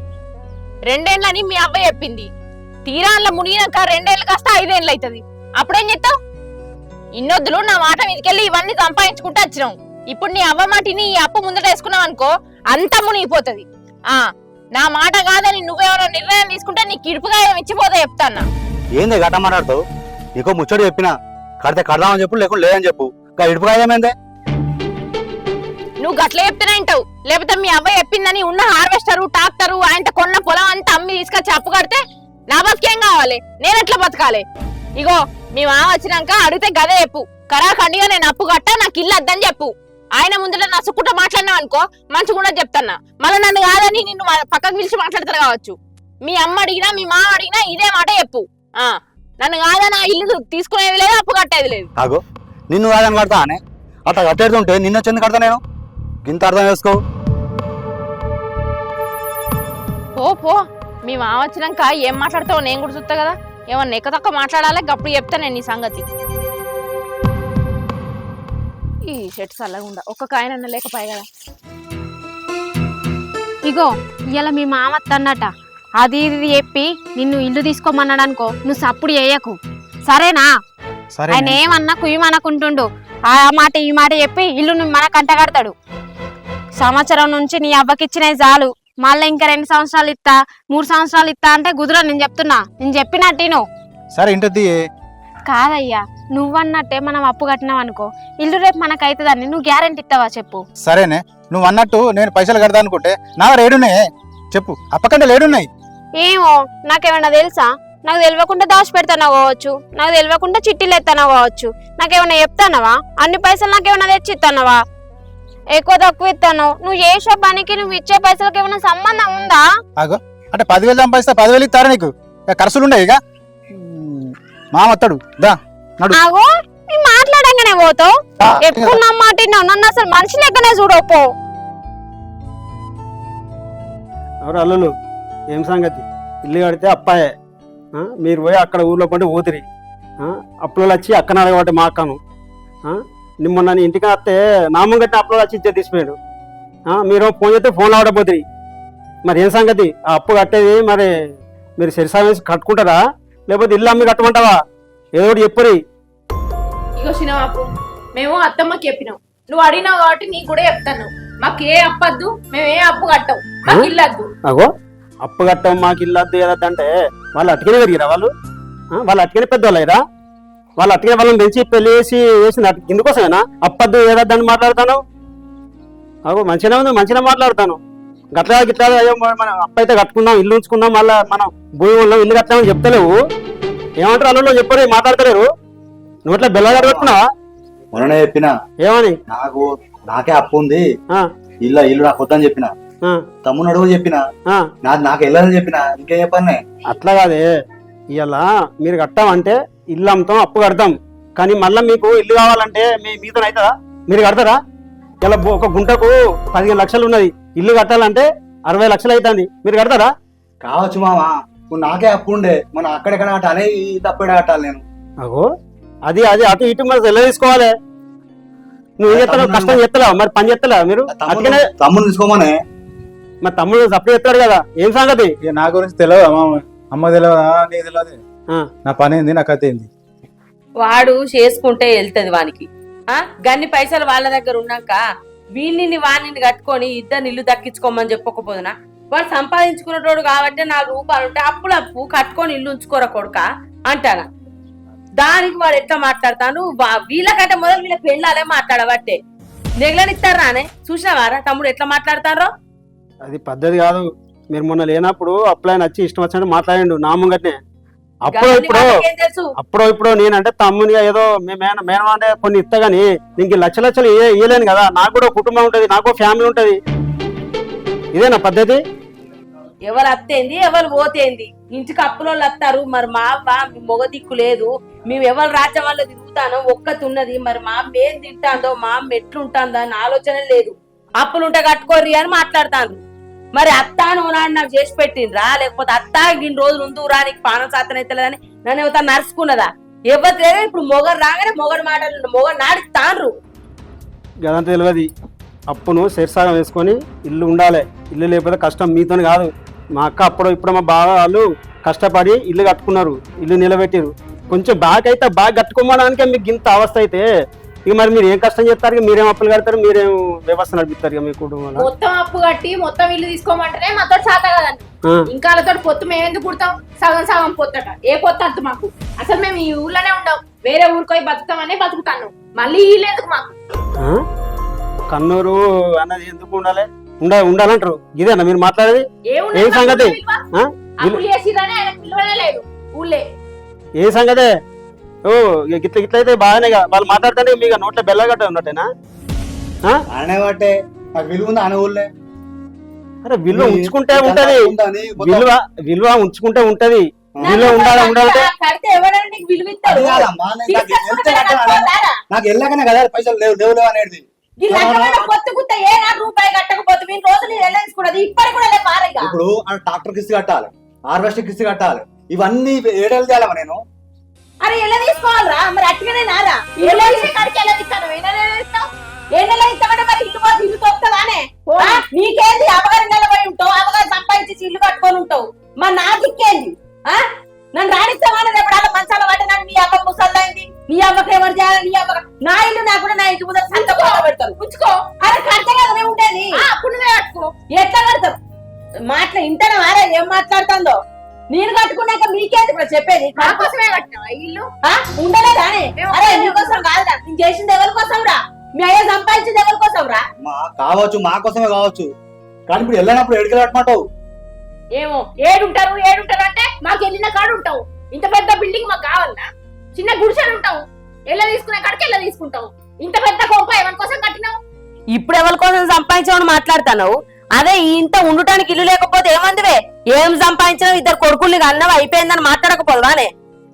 2 ఏళ్ళని మీ అబ్బాయి చెప్పింది. తీరాన్ల మునిగినాక 2 ఏళ్ళు కాస్త 5 ఏళ్ళు అవుతుంది. అప్పుడేం చెప్తావు? ఇన్నొద్దులు నా మాట మీదకెళ్ళి ఇవన్నీ సంపాదించుకుంటూ వచ్చినావు. ఇప్పుడు నీ అవ్వ మాటిని ఈ అప్పు ముందట వేసుకున్నావు అనుకో, అంతా మునిగిపోతుంది. నా మాట కాదని నువ్వేమైనా నిర్ణయం తీసుకుంటే నీకు ఇడుపుగా ఇచ్చిపోతా చెప్తాన్నా. ఏంది గట్ట మాట్లాడుతావు? నీకో ముచ్చడు చెప్పినా, కడితే కడదామని చెప్పు, లేకుండా లేదని చెప్పు. ఇడుపుగా ఏమైందే? నువ్వు గట్ల చెప్తేనే వింటావు, లేకపోతే మీ అబ్బాయి చెప్పిందని ఉన్న హార్వెస్టరు ట్రాక్టరు ఆయన కొన్న పొలం అంతా అమ్మి తీసుకొచ్చి అప్పు కడితే నా బతికేం కావాలి? నేను ఎట్లా బతకాలి? ఇగో మీ మామ వచ్చినాక అడిగితే గదే చెప్పు, కరాఖండిగా నేను అప్పు కట్టా, నాకు ఇల్లు వద్దని చెప్పు. ఆయన ముందర నసుకుంటూ మాట్లాడినావు అనుకో మంచిగా చెప్తాన్నా. మళ్ళీ నన్ను కాదని నిన్ను పక్కకు పిలిచి మాట్లాడతారు కావచ్చు. మీ అమ్మ అడిగినా మీ మామ అడిగినా ఇదే మాట చెప్పు. నన్ను కాదని ఆ ఇల్లు తీసుకునేది లేదు, అప్పు కట్టేది లేదు. కాదు నిన్ను కాదని కడతా అనే, అట్లా కట్టేడుతుంటే నిన్న చెంది కడతా నేను. ఇంత అర్థం చేసుకో. పో మీ మామ వచ్చినాక ఏం మాట్లాడతావు నేను కూడా చూస్తా కదా. ఏమన్నా ఎక్క తక్కువ మాట్లాడాలి, అప్పుడు చెప్తా నేను నీ సంగతి. ఈ షర్ట్ చల్లగుండా ఒక్క కాయనన్న లేకపోయా కదా. ఇగో ఇవాళ మీ మామ అన్నట అది ఇది చెప్పి నిన్ను ఇల్లు తీసుకోమన్నాడు అనుకో, నువ్వు సప్పుడు చేయకు సరేనా? ఆయన ఏమన్నా కుయ్యమనుకుంటుండు, ఆ మాట ఈ మాట చెప్పి ఇల్లు మన కంట కడతాడు. సంవత్సరం నుంచి నీ అవ్వకిచ్చినవి చాలు, మళ్ళీ ఇంకా 2 సంవత్సరాలు ఇస్తా 3 సంవత్సరాలు ఇస్తా అంటే కుదరదు. నేను చెప్తున్నా, నేను చెప్పినట్టు నువ్వు సరే ఇంటది. కాదయ్యా, నువ్వన్నట్టే మనం అప్పు కట్టినావు అనుకో, ఇల్లు రేపు మనకైతుందని నువ్వు గ్యారెంటీ ఇస్తావా చెప్పు? సరేనే, నువ్వు అన్నట్టు నేను పైసలు కడతా అనుకుంటే నా 7 ఉన్నాయి చెప్పు, అప్పకంటే 7 ఉన్నాయి. ఏమో నాకేమన్నా తెలుసా? నాకు తెలియకుండా దాచి పెడతానా కావచ్చు, నాకు తెలియకుండా చిట్టీలు ఎత్తానా కావచ్చు, నాకేమన్నా చెప్తానవా? అన్ని పైసలు నాకేమన్నా తెచ్చి ఇస్తానవా? ఎక్కువ తక్కువ ఇస్తాను. నువ్వు చేసే పనికి నువ్వు ఇచ్చే పైసలకి ఏమైనా సంబంధం ఉందా? ఆగో అంటే 10,000 సంపాదిస్తా 10,000 ఇస్తారా నీకు? ఇక ఖర్చులు ఉన్నాయి ఇక మామ వస్తాడు దా నడు. ఆగో నీ మాట్లాడంగానే పోతావు. ఎక్కువ నమ్మాట నన్ను అసలు మనిషి లెక్కనే చూడపో. ఎవరు అల్లులు ఏం సంగతి? ఇల్లు కడితే అప్పాయే, మీరు పోయి అక్కడ ఊర్లో పండి ఊతిరి, అప్పులలో వచ్చి అక్కన అడగబట్టి మా అక్కను. మొన్న నీ ఇంటికి వస్తే నామం కట్టిన అప్పులో వచ్చి ఇచ్చే తీసిపోయాడు. మీరు ఫోన్ చేస్తే ఫోన్ ఆడపోతుంది. మరి ఏం సంగతి? ఆ అప్పు కట్టేది మరి మీరు సరిసా వేసి కట్టుకుంటారా లేకపోతే ఇల్లు అమ్మి కట్టమంటావా? ఏదో ఒకటి చెప్పురి. ఇగో సినిమాపు మేము అత్తమ్మకి చెప్పినాం, నువ్వు అడిగినావు కాబట్టి నీకు కూడా చెప్తాను. మాకు ఏ అప్పద్దు, మేము ఏ అప్పు కట్టవు, మాకు ఇల్లద్దు. అగో అప్పు కట్టం మాకు ఇల్లద్దు ఏదద్దు అంటే వాళ్ళు అటుకనే పెరిగిరా? వాళ్ళు అటుకనే పెద్దవాళ్ళు అయ్యారా? వాళ్ళు అటుకనే వాళ్ళని పెంచి పెళ్లి చేసి వేసింది ఇందుకోసమేనా అప్పద్దు ఏదద్దని మాట్లాడతాను? అగో మంచిగా ఉంది, మంచిగా మాట్లాడతాను. గట్లా గిట్లా అయ్యో మనం అప్పు అయితే కట్టుకుందాం, ఇల్లు ఉంచుకుందాం, మళ్ళీ మనం భూమి ఉన్నాం ఇల్లు కట్టామని చెప్తలేవు. ఏమంటారు అల్లులో చెప్పరు, మాట్లాడతలేరు. నువ్వు ఇట్లా బెల్లగాడు పెట్టుకున్నావా? మొన్ననే చెప్పినా ఏమని? నాకే అప్పు ఉంది, ఇల్లు నాకు వద్దని చెప్పిన. తమ్ముడు అడుగు చెప్పిన, నాకు వెళ్ళాలని చెప్పిన. ఇంకేం చెప్పాను? అట్లా కాదే, ఇవాళ మీరు కట్టామంటే ఇల్లు అమ్ముతాం, అప్పు కడతాం. కానీ మళ్ళీ మీకు ఇల్లు కావాలంటే మీతో అవుతుందా? మీరు కడతారా? ఇలా ఒక గుంటకు 15 లక్షలు ఉన్నది, ఇల్లు కట్టాలంటే 60 లక్షలు అవుతుంది. మీరు కడతారా? కావచ్చు మామ, నాకే అప్పు ఉండే, మనం అక్కడెక్కడ కట్టాలి, ఈ తప్పుడే కట్టాలి నేను. అగో అది అది అటు ఇటు మరి సెల్ల తీసుకోవాలి. నువ్వు ఏం చెప్తావు? కష్టం చెప్తలేవు మరి, పని చెప్తలేవు మీరు? అందుకనే తమ్ముడు తీసుకోమనే. మరి తమ్ముడు సప్లై చెప్తాడు కదా. ఏం సంగతి? ఇక నా గురించి తెలియదా మామ? అమ్మ తెలియదా? నీకు తెలియదు. నా పని ఏంది, నా కథ ఏంది? వాడు చేసుకుంటే వెళ్తది వానికి. గన్ని పైసలు వాళ్ళ దగ్గర ఉన్నాక వీళ్ళని వాణిని కట్టుకొని ఇద్దరు ఇల్లు దక్కించుకోమని చెప్పకపోదునా? వాడు సంపాదించుకునేటోడు కాబట్టి 4 రూపాయలు ఉంటే అప్పులప్పు కట్టుకొని ఇల్లు ఉంచుకోరా కొడుక అంటానా? దానికి వాడు ఎట్లా మాట్లాడతాను? వీళ్ళకంటే మొదలు వీళ్ళ పెళ్ళాలే మాట్లాడబట్టే నెగలనిస్తారా అనే చూసినావారా తమ్ముడు ఎట్లా మాట్లాడతారో? అది పద్ధతి కాదు. మీరు మొన్న లేనప్పుడు అప్లైన్ వచ్చి ఇష్టం వచ్చినట్టు మాట్లాడండు నామంగట్నే. అప్పుడు నేనంటే తమ్మునిగా ఏదో మేనం అంటే కొన్ని ఇస్తా గానీ నీకు లక్షలు ఇయ్యలేను కదా. నాకు కూడా కుటుంబం ఉంటది, నాకు ఫ్యామిలీ ఉంటది. ఇదేనా పద్ధతి? ఎవరు అత్తేంది ఎవరు పోతేంది? ఇంటికి అప్పులోళ్ళు వస్తారు. మరి మా అవ్వ మొగ దిక్కు లేదు, మేము ఎవరు రాజ్యం వల్ల తిరుగుతానో ఒక్కతి ఉన్నది. మరి మా అమ్మ ఏం తింటాందో, మా అమ్మ ఎట్లుంటాందో అని ఆలోచన లేదు. అప్పులుంటే కట్టుకోర్రి అని మాట్లాడతాను. మరి అత్తా నువ్వు నాడు నాకు చేసి పెట్టిండ్రా? లేకపోతే అత్తా ఇన్ని రోజులు ఉందురా నీకు పానం సాతన అవుతలేదని నన్ను ఎవరు నరుచుకున్నదా? ఎవరు లేదు. ఇప్పుడు మొగరు రాగానే మొగడు మాటలు మొగడు నాడికి తాండ్రు. గదంతా తెలియదు. అప్పును శీర్షాగం వేసుకొని ఇల్లు ఉండాలి. ఇల్లు లేకపోతే కష్టం మీతో కాదు. మా అక్క అప్పుడు ఇప్పుడు మా బావ వాళ్ళు కష్టపడి ఇల్లు కట్టుకున్నారు, ఇల్లు నిలబెట్టారు. కొంచెం బాగా అయితే బాగా కట్టుకోవడానికే మీకు ఇంత అవస్థ అయితే ఇక మరి మీరు ఏం కష్టం చేస్తారు? ఇక మీరేం అప్పులు కడతారు, మీరేం వ్యవస్థ నడిపిస్తారు? ఇక మీ కుటుంబంలో మొత్తం అప్పు కట్టి మొత్తం ఇల్లు తీసుకోమంటేనే మాతో చేత కదండి. ఇంకా వాళ్ళతో పొత్తు మేము ఎందుకు పుడతాం? సగం సగం పొత్తట. ఏ పొత్తు అంత మాకు? అసలు మేము ఈ ఊర్లోనే ఉండవు, వేరే ఊరికోయి బతుకుతామనే బతుకుతాను. మళ్ళీ ఇల్లు ఎందుకు మాకు? కన్నూరు అన్నది ఎందుకు ఉండాలి? ఉండాలంటారు. ఇదేనా మీరు మాట్లాడేది? ఏం సంగతి? ఏ సంగతే? ఓ గిట్ల గిట్ల అయితే బాగానే వాళ్ళు మాట్లాడుతుంటే మీకు నోట్ల బెల్లగట్ట ఉన్నట్టేనా? అనేవాటే నాకు విలువ ఉంది ఊళ్ళే. అరే విలువ ఉంచుకుంటే ఉంటది, విలువ ఉంచుకుంటే ఉంటది. విలువ ఉండాలంటే నాకు వెళ్ళగానే కదా పైసలు లేవు లేవు అనేది. ఇప్పుడు ట్రాక్టర్ కిస్తీ కట్టాలి, హార్వెస్టర్ కిస్తీ కట్టాలి, ఇవన్నీ ఏడేళ్ళు చేయాలమ్మా నేను. అరే ఎలా తీసుకోవాలరా? మరి అట్టుగానే నారా ఎలా ఇస్తాను? ఏళ్ళలో ఇస్తామంటే మరి ఇల్లు పోతే ఇల్లు తొక్కుతానే? నీకేంది? అవగారు నిలబడి ఉంటావు, అవగారు సంపాదించి ఇల్లు కట్టుకొని ఉంటావు. మరి నా దిక్కేంది? నన్ను రాణిస్తామని రేపు అలా మంచాల పట్ట నన్ను నీ అవ్వ ముసలైంది, నీ అవ్వకి ఎవరు చేయాలి? నీ అవ్వ నా ఇల్లు నాకు కూడా నా ఇంటి ముందర సంత పెడతారు. ఉంచుకో. అరే కడితే కదా మేము ఉండేది. అప్పుడు నువ్వే కట్టుకో. ఎట్లా కడతావు? మాట్లా ఇంటనే వారా ఏం మాట్లాడుతుందో? నేను కట్టుకున్నాక మీకేంటి ఇప్పుడు చెప్పేది? కోసమే కట్టినావా ఇల్లు? ఉండలేదా? అరే నీకోసం కాదురా, నేను చేసింది ఎవరి కోసం రా? మీ అయ్యా సంపాదించింది ఎవరి కోసం రా? కావచ్చు, మా కోసమే కావచ్చు. కానీ ఇప్పుడు వెళ్ళినప్పుడు ఎడికి కట్టమంటావు? ఏమో ఏడుంటారు అంటే మాకు వెళ్ళిన కాడు ఉంటావు. ఇంత పెద్ద బిల్డింగ్ మాకు కావాలన్నా? చిన్న గుడిసెలు ఉంటావు, ఎల్ల తీసుకునే కాడికి ఎల్ల తీసుకుంటావు. ఇంత పెద్ద కొంప ఎవరి కోసం కట్టినావు? ఇప్పుడు ఎవరి కోసం సంపాదించామని మాట్లాడుతున్నావు? అదే ఇంత ఉండటానికి ఇల్లు లేకపోతే ఏమందివే? ఏం సంపాదించినావు? ఇద్దరు కొడుకుల్ని అన్నవి అయిపోయిందని మాట్లాడకపోదానే?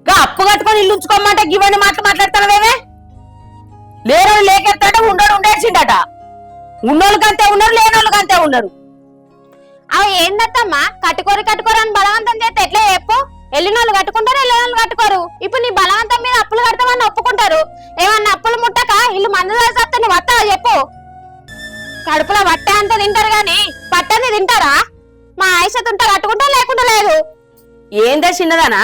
గా అప్పు కట్టుకొని ఇల్లు ఉంచుకోమంటే ఇవన్నీ మాట్లాడుతున్నావేమే? లేనోళ్ళు లేకెత్తాట, ఉండోడు ఉండేసిండట. ఉన్నోళ్ళకి అంతే ఉన్నారు, లేనోళ్ళకి అంతే ఉన్నారు. అవి ఏందత్తమ్మా కట్టుకోరు అని బలవంతం చేస్తే ఎట్లా చెప్పు? వెళ్ళినోళ్ళు కట్టుకుంటారు, వెళ్ళినోళ్ళు కట్టుకోరు. ఇప్పుడు నీ బలవంతం మీద అప్పులు కడతామని ఒప్పుకుంటారు. ఏమన్నా అప్పులు ముట్టక ఇల్లు మందు చేస్తే నువ్వు వస్తావా చెప్పు? కడుపులో వట్టే అంత తింటారు గాని పట్టని తింటారా? మా ఆయుషత్ ఉంటే కట్టుకుంటా లేకుండా లేదు. ఏందా చిన్నదానా?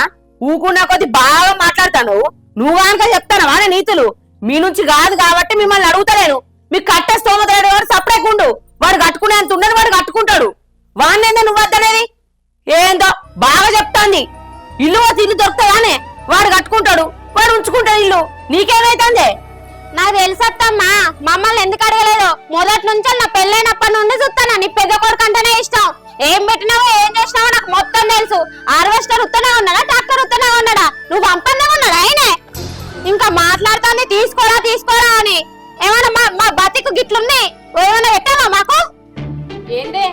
ఊకున్నా కొద్ది బాగా మాట్లాడతాను. నువ్వు కనుక చెప్తానవా నీతులు? మీ నుంచి కాదు కాబట్టి మిమ్మల్ని అడుగుతలేను. మీకు కట్టే స్తోమత వాడు సపరేకుండు. వాడు కట్టుకునే అంత ఉండని వాడు కట్టుకుంటాడు. వాడినేందా నువ్వు వద్దనేది? ఏందో బాగా చెప్తాంది. ఇల్లు వచ్చి ఇల్లు దొరుకుతావానే? వాడు కట్టుకుంటాడు, వాడు ఉంచుకుంటాడు ఇల్లు. నీకేమైతుంది? నాకు తెలుసత్తమ్మా మమ్మల్ని ఎందుకు అడగలేదు? మొదటి నుంచి నా పెళ్ళైనప్పటి నుండి చూస్తాను. నీ పెద్ద కొడుకు అంటేనే ఇష్టం. ఏం పెట్టినావో ఏం చేసినావో నాకు మొత్తం తెలుసు. హార్వెస్టర్ ఉత్తనే ఉన్నాడా, ట్రాక్టర్ ఉత్తనే ఉన్నాడా? నువ్వు పంపనే ఉన్నాడా ఆయనే? ఇంకా మాట్లాడుతాంది తీసుకోరా అని. ఏమన్నా మా బతికు గిట్లున్నాయి ఏమైనా పెట్టావా మాకు? ఏందే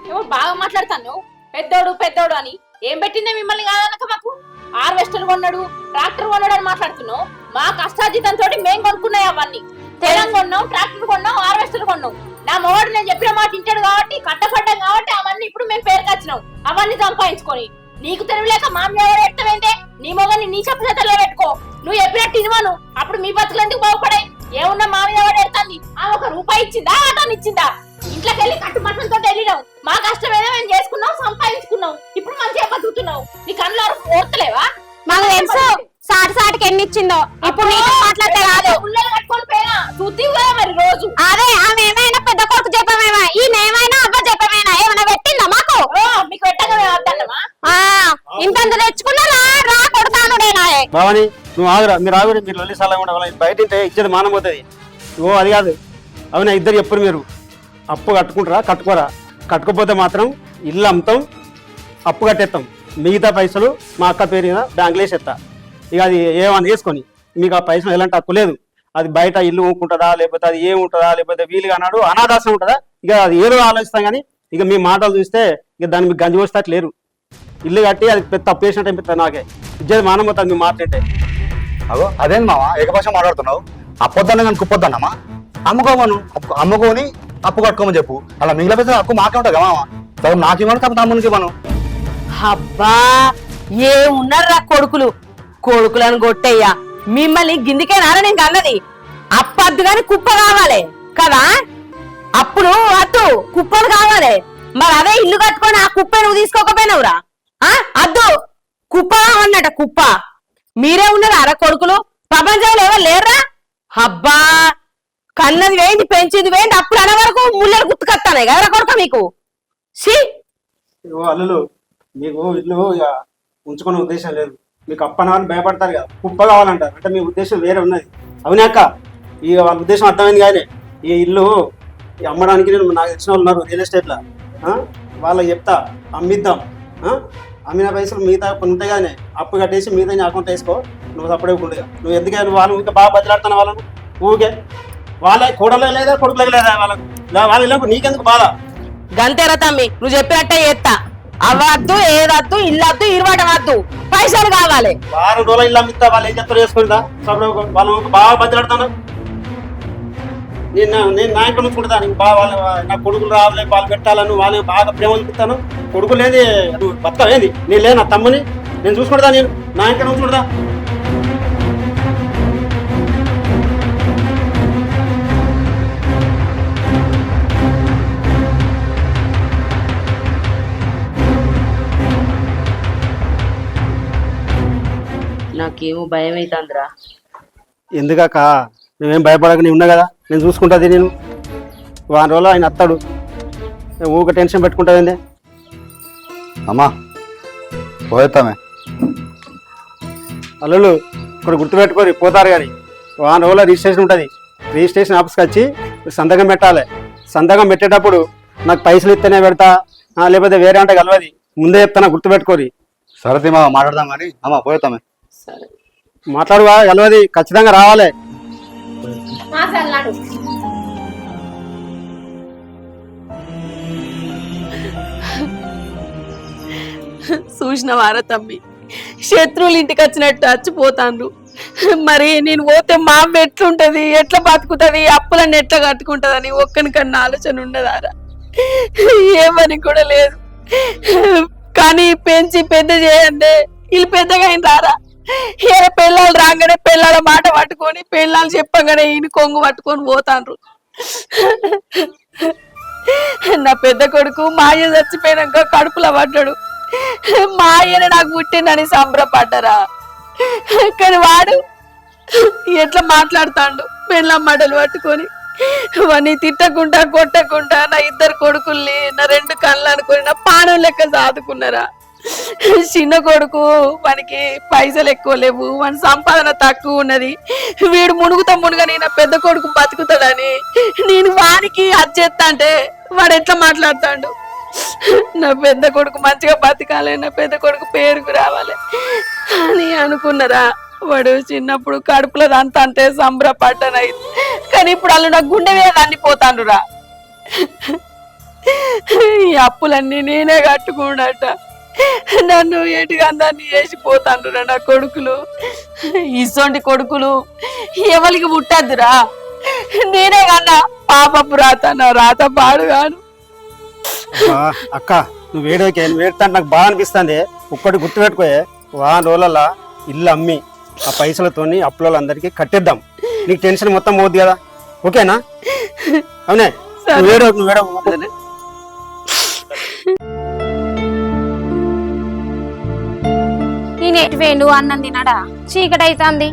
ఏమో బాగా మాట్లాడతాను. పెద్దోడు అని ఏం పెట్టిందే మిమ్మల్ని కాదనక మాకు? హార్వెస్టర్ కొన్నాడు, ట్రాక్టర్ కొన్నాడు అని మాట్లాడుతున్నావు. మా కష్టార్జితంతో మేము కొనుక్కున్నాయి అవన్నీ. తెలం కొన్నాం, ట్రాక్టర్ కొన్నాం, హార్వెస్టర్ కొన్నాం. నా మొగడు నేను చెప్పిన మాట ఇంటాడు కాబట్టి, కట్టపడ్డాం కాబట్టి అవన్నీ ఇప్పుడు మేము పేరుకొచ్చినాం. అవన్నీ సంపాదించుకొని నీకు తెలియలేక మా మీద ఎడతావేంటే? నీ మొగని నీ చెప్పు చేతల్లో పెట్టుకో. నువ్వు చెప్పినట్టు ఇవ్వను. అప్పుడు మీ బతుకులు ఎందుకు బాగుపడాయి? ఏమున్నా మా మీద ఎడతాంది? ఆమె ₹1 ఇచ్చిందా, ఆటోని ఇచ్చిందా? ఇంట్లోకి వెళ్ళి కట్టుబట్టలతో వెళ్ళినావు. మా కష్టం ఏదో మేము చేసుకున్నాం, సంపాదించుకున్నావు. ఇప్పుడు మంచిగా బతుకుతున్నావు. నీ కళ్ళు ఓర్తలేవా? మాకు తెలుసు సాటికి ఎన్ని ఇచ్చిందో. ఇప్పుడు నీతో మాట్లాడితే కాదు. ఉల్లలు కట్టుకొని పోయినా చూతివి కదా మరి రోజు. అదే ఆమె ఏమైనా పెద్ద కొడుకు చెప్పమేమా, ఈయన ఏమైనా అబ్బ చెప్పమేనా? ఏమైనా పెట్టిందా మాకు? మీకు పెట్టగా మేము వద్దన్నమా? ఇంతంత తెచ్చుకున్నారా? రా కొడతాను నేనాయే. బావని నువ్వు ఆగురా, మీరు ఆగురి. మీరు లొల్లి సలహా ఉండాలి. బయట ఇచ్చేది మానం పోతుంది. ఓ అది కాదు. అవునా ఇద్దరు ఎప్పుడు మీరు అప్పు కట్టుకుంటారా? కట్టుకోరా? కట్టుకోపోతే మాత్రం ఇల్లు అమ్ముతాం, అప్పు కట్టేస్తాం. మిగతా పైసలు మా అక్క పేరు మీద బ్యాంకులో వేసేస్తా. ఇక అది ఏమన్నా వేసుకొని మీకు ఆ పైసలు ఎలాంటి హక్కు లేదు. అది బయట ఇల్లు ఊకుంటుందా, లేకపోతే అది ఏముంటుందా, లేకపోతే వీలుగా అన్నాడు అనాథాశ్రమం ఉంటుందా? ఇక అది ఏదో ఆలోచిస్తాం. కానీ ఇక మీ మాటలు చూస్తే ఇక దాన్ని మీకు గంజి పోసేటట్టు లేరు. ఇల్లు కట్టి అది పెద్ద తప్పు చేసినట్టు అనిపిస్తుంది నాకే. ఇచ్చేది మానం పోతుంది మీ మాట్లాడితే. అగో అదేం మామ ఏకపక్షం మాట్లాడుతున్నావు? అప్పొద్దాన్ని కానీ కుప్పొద్దన్నమా? అమ్ముకోమను, అమ్ముకొని అప్పు కట్టుకోమని చెప్పు. అలా మిగిలిన పైసలు హక్కు మాకే ఉంటుంది కదా మామ. నాకు ఇవ్వను, తప్ప తమ్మునికి ఇవ్వను. అబ్బా ఏ ఉన్నారా కొడుకులను కొట్టయ్యా. మిమ్మల్ని గిందికేనారా నేను అన్నది? అప్పద్దు గాని కుప్ప కావాలి కదా? అప్పుడు అద్దు కుప్పలు కావాలి. మరి అదే ఇల్లు కట్టుకొని ఆ కుప్ప నువ్వు తీసుకోకపోయినవురా? అద్దు కుప్ప అన్నట కుప్ప. మీరే ఉన్నారా కొడుకులు? ప్రపంచంలో ఎవరు లేరా? అబ్బా కన్నది వేయండి, పెంచింది వేయండి. అప్పుడు అనే వరకు ముళ్ళలు గుర్తుకొస్తానే కదరా కొడుక మీకు? అల్లులు మీకు ఇల్లు ఇక ఉంచుకునే ఉద్దేశం లేదు. మీకు అప్పనాన్ని భయపడతారు కదా, కుప్ప కావాలంటారు. అంటే మీ ఉద్దేశం వేరే ఉన్నది. అవునాక ఇక వాళ్ళ ఉద్దేశం అర్థమైంది. కానీ ఈ ఇల్లు అమ్మడానికి నాకు తెలిసిన వాళ్ళు ఉన్నారు రియల్ ఎస్టేట్లో. వాళ్ళకి చెప్తా అమ్మిద్దాం. అమ్మిన పైసలు మిగతా కొన్ని ఉంటాయి. కానీ అప్పు కట్టేసి మిగతా నీ అకౌంట్ వేసుకో. నువ్వు అప్పుడే ఉండగా నువ్వు ఎందుకని వాళ్ళు ఇంకా బాగా బదిలాడుతున్నావు వాళ్ళను. ఊకే వాళ్ళ కూడలే లేదా కొడుకులే లేదా వాళ్ళు వెళ్ళినప్పుడు నీకెందుకు బాధ? గంతేరా తమ్మి, నువ్వు చెప్పినట్టే చేస్తా. అవద్దు ఏదద్దు ఇల్లద్దు ఇరువాటం వద్దు, పైసలు కావాలి. వారం రోజులు ఇల్లు అమ్మిస్తా. వాళ్ళు ఏం చెప్తారు చేసుకుంటా. వాళ్ళు బాగా బదిలాడుతాను. నేను నా ఇంట్లో ఉంచుకుంటా. నీకు బాగా వాళ్ళు నా కొడుకులు రావాలి, వాళ్ళు పెట్టాలని వాళ్ళని బాగా ప్రేమ చూపిస్తాను. కొడుకు లేని నువ్వు భర్త ఏంది? నేను లేదు నా తమ్ముని నేను చూసుకుంటా. నేను నా ఇంట్లో ఉంచుకుంటా. నాకేమో భయం అవుతుందిరా. ఎందుకాక నువ్వేం భయపడక నీ ఉన్నా కదా, నేను చూసుకుంటుంది. నేను వారం రోజులు ఆయన వస్తాడు. ఊక టెన్షన్ పెట్టుకుంటావేంది? అమ్మా పోతామే అల్లుళ్ళు ఇక్కడ గుర్తుపెట్టుకొని పోతారు. కానీ వారం రోజుల రిజిస్ట్రేషన్ ఉంటుంది. రిజిస్ట్రేషన్ ఆఫీస్కి వచ్చి సంతకం పెట్టాలి. సంతకం పెట్టేటప్పుడు నాకు పైసలు ఇస్తేనే పెడతా, లేకపోతే వేరే అంటే కలవది. ముందే చెప్తానా గుర్తుపెట్టుకోరి. సరే మామ మాట్లాడదాం కానీ అమ్మ పోయేతామే. సరే మాట్లాడువా ఎలవది ఖచ్చితంగా రావాలి. చూసినవారా తమ్మి, శత్రువులు ఇంటికి వచ్చినట్టు చచ్చిపోతాండ్రు. మరి నేను పోతే మా అమ్మ ఎట్లుంటది, ఎట్లా బతుకుతుంది, అప్పులన్నీ ఎట్లా కట్టుకుంటదని ఒక్కనికన్నా ఆలోచన ఉండదారా? ఏమని కూడా లేదు. కానీ పెంచి పెద్ద చేయండి, వీళ్ళు పెద్దగా అయిన రారా? ఏ పిల్లలు రాగానే పిల్లల మాట పట్టుకొని, పిల్లలు చెప్పగానే ఈయన కొంగు పట్టుకొని పోతాండ్రు. నా పెద్ద కొడుకు మా అయ్య చచ్చిపోయినాక కడుపులో పడ్డాడు. మా అయ్యని నాకు పుట్టిందని సంబరపడ్డరా? కానీ వాడు ఎట్లా మాట్లాడుతాడు, పెళ్ళం మాటలు పట్టుకొని. వాడిని తిట్టకుండా కొట్టకుండా నా 2 కొడుకుల్ని నా 2 కళ్ళు అనుకుని నా పానం లెక్క సాదుకున్నారా? చిన్న కొడుకు వానికి పైసలు ఎక్కువ లేవు, వాని సంపాదన తక్కువ ఉన్నది, వీడు మునుగుని నా పెద్ద కొడుకు బతుకుతాడని నేను వానికి అచ్చేస్తా అంటే వాడు ఎట్లా మాట్లాడతాడు? నా పెద్ద కొడుకు మంచిగా బతకాలి, నా పెద్ద కొడుకు పేరుకు రావాలి అని అనుకున్నారా? వాడు చిన్నప్పుడు కడుపులో అంతా అంటే సంబరపడ్డానయి, కానీ ఇప్పుడు వాళ్ళు నా గుండె మీద అన్నిపోతాండురా. ఈ అప్పులన్నీ నేనే కట్టుకున్నట్ట, నన్ను ఏటిగా అందరినీ వేసిపోతాండురా నా కొడుకులు. ఇసొంటి కొడుకులు ఎవరికి పుట్టద్దురా? నేనే కన్నా పాపపు రాత, నా రాత పాడుగాను. అక్క నువ్వు వేడుతాంటే నాకు బాగా అనిపిస్తుంది. ఒక్కటి గుర్తుపెట్టుకోయే, వారం రోజులలో ఇల్లు అమ్మి ఆ పైసలతోని అప్పులందరికీ కట్టేద్దాం. నీకు టెన్షన్ మొత్తం పోద్ది కదా, ఓకేనా? అవునే, నువ్వు వేడవు. నేనేటి వేండు అన్నం తినడా? చీకటి అవుతుంది.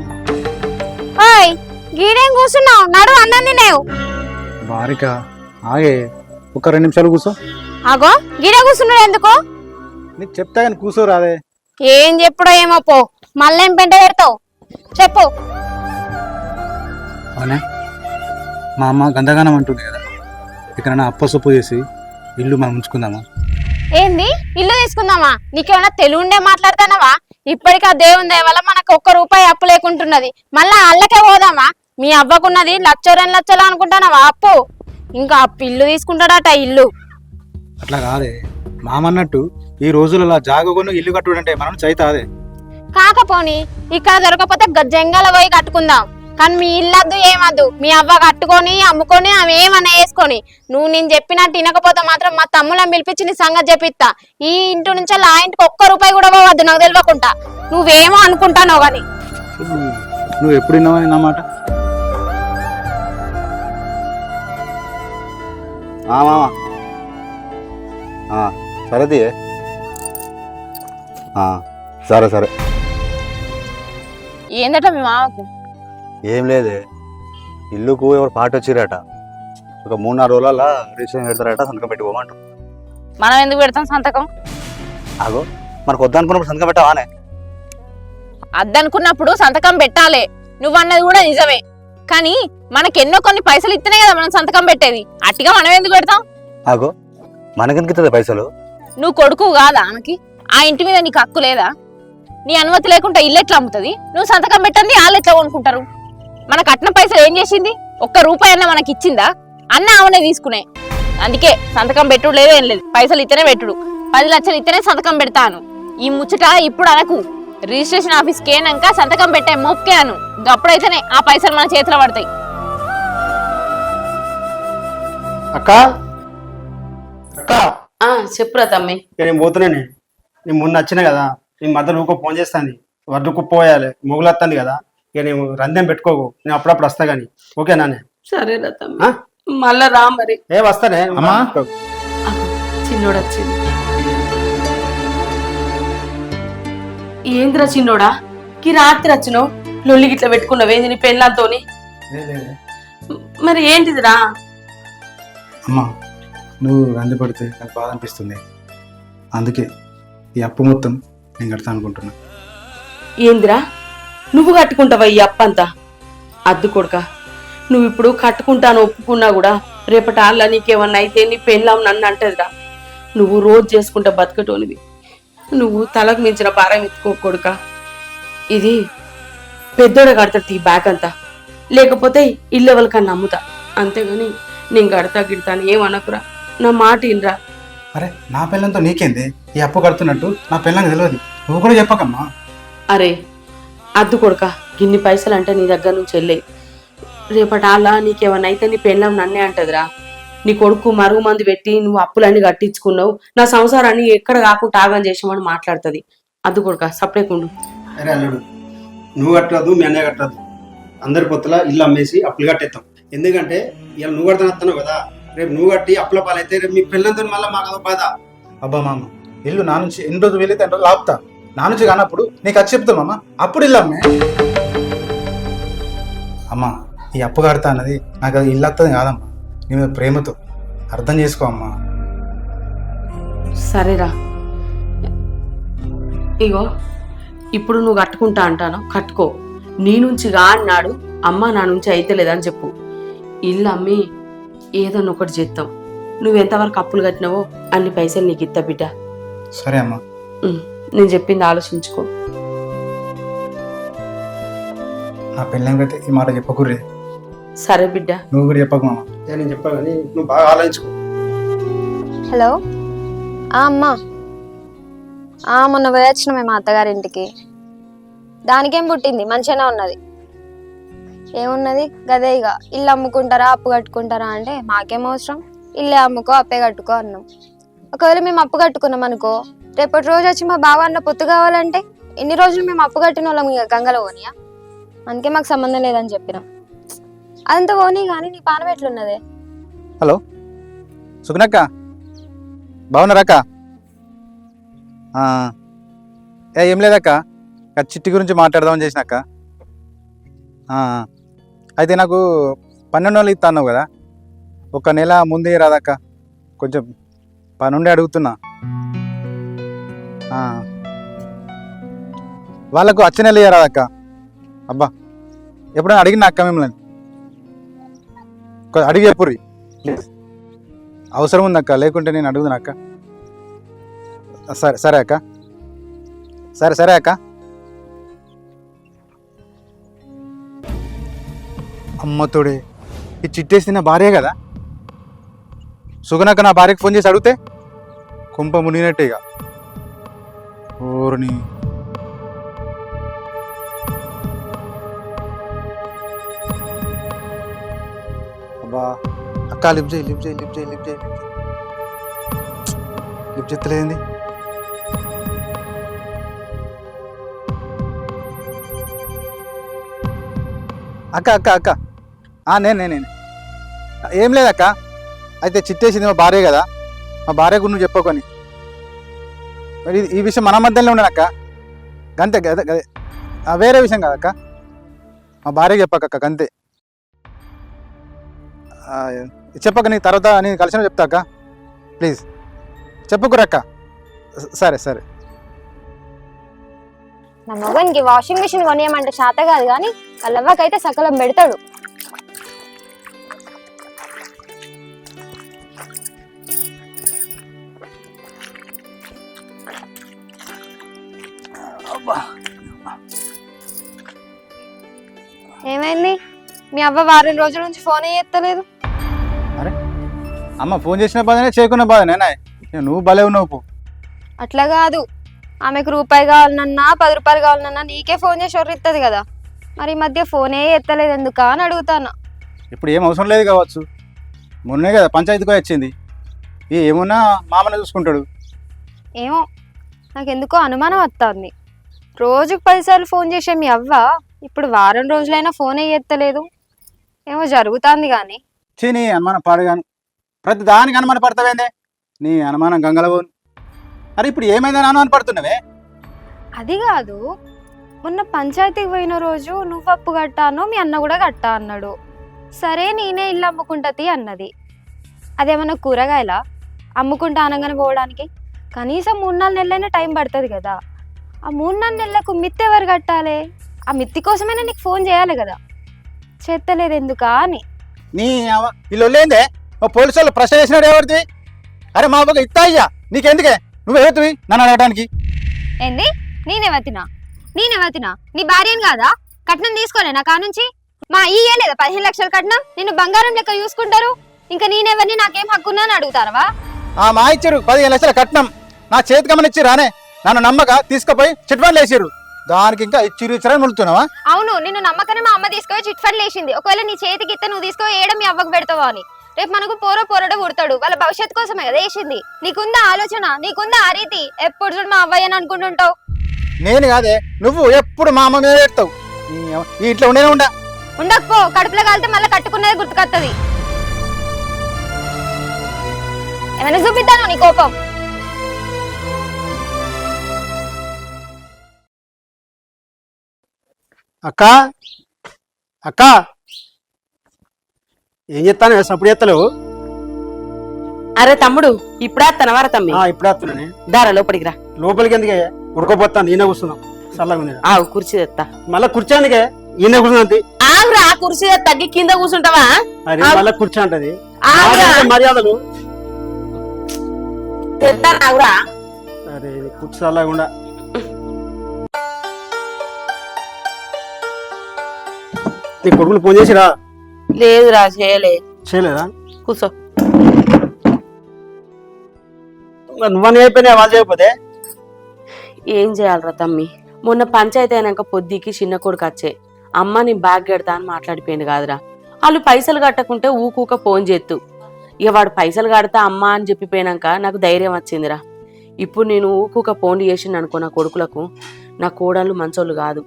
ఓయ్ గీడేం కూర్చున్నావు? నడు అన్నం తినేవు. భారిక ఆగే, ఒక 2 నిమిషాలు కూర్చో. అగో గీడే కూర్చున్నాడు ఎందుకు? నీకు చెప్తా కానీ కూర్చో రాదే. ఏం చెప్పుడో ఏమో పో, మళ్ళేం పెంట పెడతావు చెప్పు. అవునా, మా అమ్మ గంధగానం అంటుంది కదా, ఇక్కడ అప్పసొప్పు చేసి ఇల్లు మనం ఉంచుకుందామా? ఏంది ఇల్లు తీసుకుందామా? నీకేమన్నా తెలుగు ఉండే మాట్లాడతానవా? ఇప్పటికి ఆ దేవుని దయ వల్ల మనకు 1 రూపాయి అప్పు లేకుంటున్నది, మళ్ళా అల్లకే పోదామా? మీ అవ్వకున్నది 1,00,000 అనుకుంటానవా అప్పు? ఇంకా అప్పు ఇల్లు తీసుకుంటాడట ఇల్లు. అట్లా కాదే, మామన్నట్టు ఈ రోజులలో జాగకుండా ఇల్లు కట్టుడంటే మనం చైతాదే. కాకపోని ఇక్కడ దొరకపోతే జంగాల పోయి కట్టుకుందాం. కానీ మీ ఇల్లద్దు ఏమద్దు, మీ అవ్వ కట్టుకొని అమ్ముకొని ఆమె ఏమన్నా వేసుకొని. నువ్వు నేను చెప్పినట్టు వినకపోతే మాత్రం మా తమ్ముళ్ళని పిలిపించి నీ సంగతి చెప్పిస్తా. ఈ ఇంటి నుంచి ఆ ఇంటికి 1 రూపాయి కూడా పోవద్దు నాకు తెలియకుండా. నువ్వేమో అనుకుంటానో గాని. నువ్వు ఎప్పుడు విన్నావా నా మాట? మామ సరేది. సరే సరే. ఏందట మీ మామకు? ఏం లేదే, ఇల్లుకు ఎవరు పాట వచ్చిరట, ఒక 3-4 రోజులలో రిజిస్ట్రేషన్ పెడతారట, సంతకం పెట్టి పోమంటారు. మనం ఎందుకు పెడతాం సంతకం? అగో మనకు వద్దనుకున్నప్పుడు సంతకం పెట్టావానే? అద్దనుకున్నప్పుడు సంతకం పెట్టాలి, నువ్వన్నది కూడా నిజమే. కానీ మనకి ఎన్నో కొన్ని పైసలు ఇస్తేనే కదా మనం సంతకం పెట్టేది, అట్టిగా మనం ఎందుకు పెడతాం? అగో మనకెందుకు ఇస్తుంది పైసలు? నువ్వు కొడుకు కాదా ఆమెకి? ఆ ఇంటి మీద నీకు హక్కు లేదా? నీ అనుమతి లేకుండా ఇల్లు ఎట్లా అమ్ముతుంది? నువ్వు సంతకం పెట్టండి, వాళ్ళు ఎట్లా కొనుక్కుంటారు? మన కట్టిన పైసలు ఏం చేసింది? 1 రూపాయి అన్న మనకి ఇచ్చిందా? అన్న ఆమెనే తీసుకునే. అందుకే సంతకం పెట్టుడు లేదు, ఏం లేదు, పైసలు ఇస్తేనే పెట్టుడు. 10 లక్షలు ఇస్తేనే సంతకం పెడతాను. ఈ ముచ్చట ఇప్పుడు అనకు, రిజిస్ట్రేషన్ ఆఫీస్కి ఏనాక సంతకం పెట్టే మొక్కే అను, అప్పుడైతేనే ఆ పైసలు మన చేతిలో పడతాయి. అక్క అక్క చెప్పురా తమ్మి. నేను పోతున్నానే, నేను మొన్న వచ్చినా కదా, నీ మధ్యలో ఊకో ఫోన్ చేస్తాను, వడ్డు కుప్పోయాలి, మొగులొస్తుంది కదా, ఇక నేను రంధ్యం పెట్టుకోకు, నేను అప్పుడప్పుడు వస్తా గానీ, ఓకేనా? సరేరా తమ్మి, మళ్ళా రా మరి. ఏ వస్తానే అమ్మా. చిన్నోడు వచ్చింది. ఏందిరా చిన్నోడా, ఈ రాత్రి వచ్చినావు, లొల్లి గిట్లా పెట్టుకున్నావేంది నీ పెళ్ళంతోని? మరి ఏంటిదిరా? అమ్మా నువ్వు రంది పడితే నాకు బాధ అనిపిస్తుంది, అందుకే ఈ అప్పు మొత్తం నేను కడతా అనుకుంటున్నా. ఏందిరా నువ్వు కట్టుకుంటావా ఈ అప్పంతా? అద్దు కొడుక, నువ్వు ఇప్పుడు కట్టుకుంటాను ఒప్పుకున్నా కూడా రేపటి ఆళ్ళ నీకేమన్నా అయితే నీ పెళ్ళాం నన్ను అంటదిరా. నువ్వు రోజు చేసుకుంటా బతకటోనివి, నువ్వు తలకు మించిన భారం ఎత్తుకో కొడుక. ఇది పెద్దోడ కడతాడు ఈ బ్యాగ్ అంతా, లేకపోతే ఇల్లు ఎవరికన్నా అమ్ముతా, అంతేగాని నేను కడతా గిడతా అని ఏమనకురా, నా మాట ఇన్రా. అరే నా పిల్లలతో నీకేంది ఈ అప్పు కడుతున్నట్టు? నా పిల్లలకి తెలియదు, నువ్వు కూడా చెప్పకమ్మా. అరే అద్దు కొడుక, గిన్ని పైసలు అంటే నీ దగ్గర నుంచి వెళ్ళే, రేపటి అలా నీకేమన్నా అయితే నీ పెళ్ళం నన్నే అంటదిరా. నీ కొడుకు మరుగు మందు పెట్టి నువ్వు అప్పులన్నీ కట్టించుకున్నావు, నా సంసారాన్ని ఎక్కడ కాకుండా ఆగం చేసామని మాట్లాడుతుంది. అద్దు కొడుక సపరేకుండు. అరే అల్లుడు, నువ్వు కట్టదు, మీ అన్నయ్య కట్టదు, అందరి పొత్తుల ఇల్లు అమ్మేసి అప్పులు కట్టేస్తాం. ఎందుకంటే ఇలా నువ్వు కడతాను కదా, రేపు నువ్వు కట్టి అప్పుల పాలైతే రేపు మీ పిల్లలతో మళ్ళీ మాకు అదో బాధ. అబ్బా మామ, ఇల్లు నా నుంచి ఎన్ని రోజులు వెళ్ళితే ఎన్ని రోజులు ఆపుతా, నా నుంచి కానప్పుడు నీకు అది చెప్తా మామ, అప్పుడు ఇల్లు అమ్మే. అమ్మా ఈ అప్పు కడతా అన్నది నాకు అది ఇల్లు వస్తుంది కాదమ్మా, నీ మీద ప్రేమతో అర్థం చేసుకో అమ్మా. సరేరా, ఇగో ఇప్పుడు నువ్వు కట్టుకుంటా అంటాను, కట్టుకో. నీ నుంచి గా అన్నాడు, అమ్మ నా నుంచి అయితే లేదని చెప్పు. ఇల్లు అమ్మి ఏదన్నా ఒకటి చేస్తాం. నువ్వెంతవరకు అప్పులు కట్టినావో అన్ని పైసలు నీకు ఇస్తా బిడ్డ. సరే అమ్మా. నేను చెప్పింది ఆలోచించుకో. నా పిల్లలకైతే ఈ మాట చెప్పకుర్రే. సరే బిడ్డ. నువ్వు కూడా చెప్పకు మామ. నేను చెప్పా కానీ నువ్వు బాగా ఆలోచించుకో. హలో అమ్మా, మొన్న పోయొచ్చిన మేము అత్తగారింటికి. దానికేం పుట్టింది, మంచిగానే ఉన్నది. ఏమున్నది గదే, ఇక ఇల్లు అమ్ముకుంటారా అప్పు కట్టుకుంటారా అంటే మాకేం అవసరం, ఇల్లే అమ్ముకో అప్పే కట్టుకో అన్నాం. ఒకవేళ మేము అప్పు కట్టుకున్నాం అనుకో, రేపటి రోజు వచ్చి మా బావ అన్న పొత్తు కావాలంటే ఇన్ని రోజులు మేము అప్పు కట్టిన వాళ్ళం ఇక గంగలో పోనీయా? అందుకే మాకు సంబంధం లేదని చెప్పినాం. అదంతా పోనీ కానీ నీ పానం ఎట్లున్నదే? హలో సుగుణక్క, బాగున్నారక్క? ఏం లేదక్క, చిట్టి గురించి మాట్లాడదామని చేసినాక. అయితే నాకు 12 నెలలు ఇస్తా అన్నావు కదా, ఒక నెల ముందే రాదక్క, కొంచెం పనుండి అడుగుతున్నా. వాళ్ళకు వచ్చే నెల రాదక్క. అబ్బా ఎప్పుడైనా అడిగిన అక్క మిమ్మల్ని అడిగి చెప్పుర్రి, అవసరం ఉందక్క, లేకుంటే నేను అడుగుతున్నా అక్క. సరే సరే అక్క, సరే అక్క. అమ్మతోడే ఈ చిట్టేసి నా భార్య కదా, సుగనక్క నా భార్యకి ఫోన్ చేసి అడిగితే కుంప మునిగినట్టే ఇక. ఓర్ని అబ్బా అక్క, లిఫ్ట్ చేస్తలేదండి. అక్క నేను ఏం లేదక్క. అయితే చిట్టేసింది మా భార్య కదా, మా భార్య గురించి నువ్వు చెప్పుకొని మరి ఈ విషయం మన మధ్యలో ఉండనక్క, గంతే గదే, వేరే విషయం కదక్క. మా భార్య చెప్పక్క గంతే. చెప్పక నీ తర్వాత నేను కలిసిన చెప్తాక, ప్లీజ్ చెప్పుకురక్క. సరే నా మగనికి వాషింగ్ మిషన్ కొనియమంటే శాత కాదు కానీ వాళ్ళవ్వకైతే సకలం పెడతాడు. ఏమైంది, మీ అవ్వ వారం రోజుల నుంచి ఫోన్ చేస్తలేదు? అరే అమ్మ ఫోన్ చేసిన బాధనే చేయకున్న బాధనే, నువ్వు భలే ఉన్నావు. అట్లా కాదు, ఆమెకు రూపాయి కావాలన్నా 10 రూపాయలు కావాలన్నా నీకే ఫోన్ చేసి ఒర్రిస్తుంది కదా, మరి ఈ మధ్య ఫోనే ఎత్తలేదు ఎందుకా అని అడుగుతాను. ఇప్పుడు ఏం అవసరం లేదు కావచ్చు, మొన్నే కదా పంచాయతీకి వచ్చింది, ఏమున్నా మామనే చూసుకుంటాడు. ఏమో నాకెందుకో అనుమానం వస్తుంది. రోజుకు 10 సార్లు ఫోన్ చేసే మీ అవ్వ ఇప్పుడు వారం రోజులైనా ఫోనే ఎత్తలేదు, ఏమో జరుగుతుంది కానీ. నీ అనుమానం పాడుగాను, ప్రతి దానికి అనుమానం పడతావేందే, నీ అనుమానం గంగలబోను. అరే ఇప్పుడు ఏమైందని అనుమానం పడుతున్నావే? అది కాదు, మొన్న పంచాయతీకి పోయిన రోజు నువ్వు అప్పు కట్టాను, మీ అన్న కూడా కట్టా అన్నాడు. సరే నేనే ఇల్లు అమ్ముకుంటది అన్నది. అదేమన్నా కూరగాయల అమ్ముకుంటా అనగానే పోవడానికి కనీసం 3-4 నెలలైనా టైం పడుతుంది కదా. ఆ 3-4 నెలలకు మిత్తి ఎవరు కట్టాలి? ఆ మిత్తి కోసమైనా నీకు ఫోన్ చేయాలి కదా, చేస్తలేదు ఎందుకా అని. నీ వీళ్ళు లేదే పోలీసు వాళ్ళు ప్రశ్న చేసినాడు ఎవరిది? అరే మా బాగా ఇస్తా అయ్యా, నీకెందుకే నువ్వు ఏతువి నన్ను అడగడానికి? ఏంది నేనెవతినా నీ భార్యను కాదా? కట్నం తీసుకోలే నా కా నుంచి? మా ఇయ్యలేదా 15 లక్షల కట్నం? నిన్ను బంగారం లెక్క చూసుకుంటారు. ఇంకా నేనెవరిని, నాకేం హక్కుందా అని అడుగుతారవా? మా ఇచ్చారు 15 లక్షల కట్నం, నా చేతికి ఏమని ఇచ్చి రానే, నన్ను నమ్మక తీసుకుపోయి చిట్ ఫండ్లు వేసారు. దానికి ఇంకా ఇచ్చిరని ముడుతున్నావా? అవును, నిన్ను నమ్మకనే మా అమ్మ తీసుకుపోయి చిట్ ఫండ్లు వేసింది. ఒకవేళ నీ చేతికి ఇస్తే నువ్వు తీసుకుపోయి ఏడం మీ అవ్వకు పెడతావా అని. రేపు మనకు పోరడు పుడతాడు, వాళ్ళ భవిష్యత్తు కోసమే కదా వేసింది. నీకుందా ఆలోచన, నీకుందా ఆ రీతి? ఎప్పుడు చూడు మా అవ్వయ్య అని అనుకుంటుంటావు. నేను కాదే, నువ్వు ఎప్పుడు మా అమ్మ మీద పెడతావు. ఈ ఇంట్లో ఉండేనే ఉండకపో, కడుపులో కాలితే మళ్ళీ కట్టుకున్నది గుర్తుకొస్తుంది. ఏమైనా చూపిద్దాను నీ కోపం. అక్క అక్క ఏం చెప్తాను సప్పుడు చేస్తలేవు? అరే తమ్ముడు, ఇప్పుడే వస్తానవారా తమ్మి? ఇప్పుడే వస్తున్నానే. దారా లోపలికి రా. లోపలికి ఎందుకే? ఉడకపోతాను, ఈయన కూర్చున్నాం. చల్లగా ఉంది. కుర్చీ తెస్తా. మళ్ళా కూర్చోనికే ఈయన కూర్చున్నది. ఆగురా, కుర్చీ తగ్గి కింద కూర్చుంటావా? అరే మళ్ళా కూర్చో అంటది. మర్యాదలు తెస్తారా? అరే కూర్చో చల్లగా. నీ కొడుకులు ఫోన్ చేసిరా? లేదురా, చేయలేదా? కూర్చో. నువ్వని అయిపోయినా వాళ్ళు చేయకపోతే ఏం చేయాలరా తమ్మి? మొన్న పంచాయతీ అయినాక పొద్దుకి చిన్న కొడుకు వచ్చే అమ్మ నీ బ్యాగ్ కడతా అని మాట్లాడిపోయింది కాదురా. వాళ్ళు పైసలు కట్టకుంటే ఊకూక ఫోన్ చేత్తు. ఇక వాడు పైసలు కడతా అమ్మ అని చెప్పిపోయినాక నాకు ధైర్యం వచ్చిందిరా. ఇప్పుడు నేను ఊకూక ఫోన్ చేసిండు అనుకో నా కొడుకులకు, నా కోడళ్ళు మంచోళ్ళు కాదు.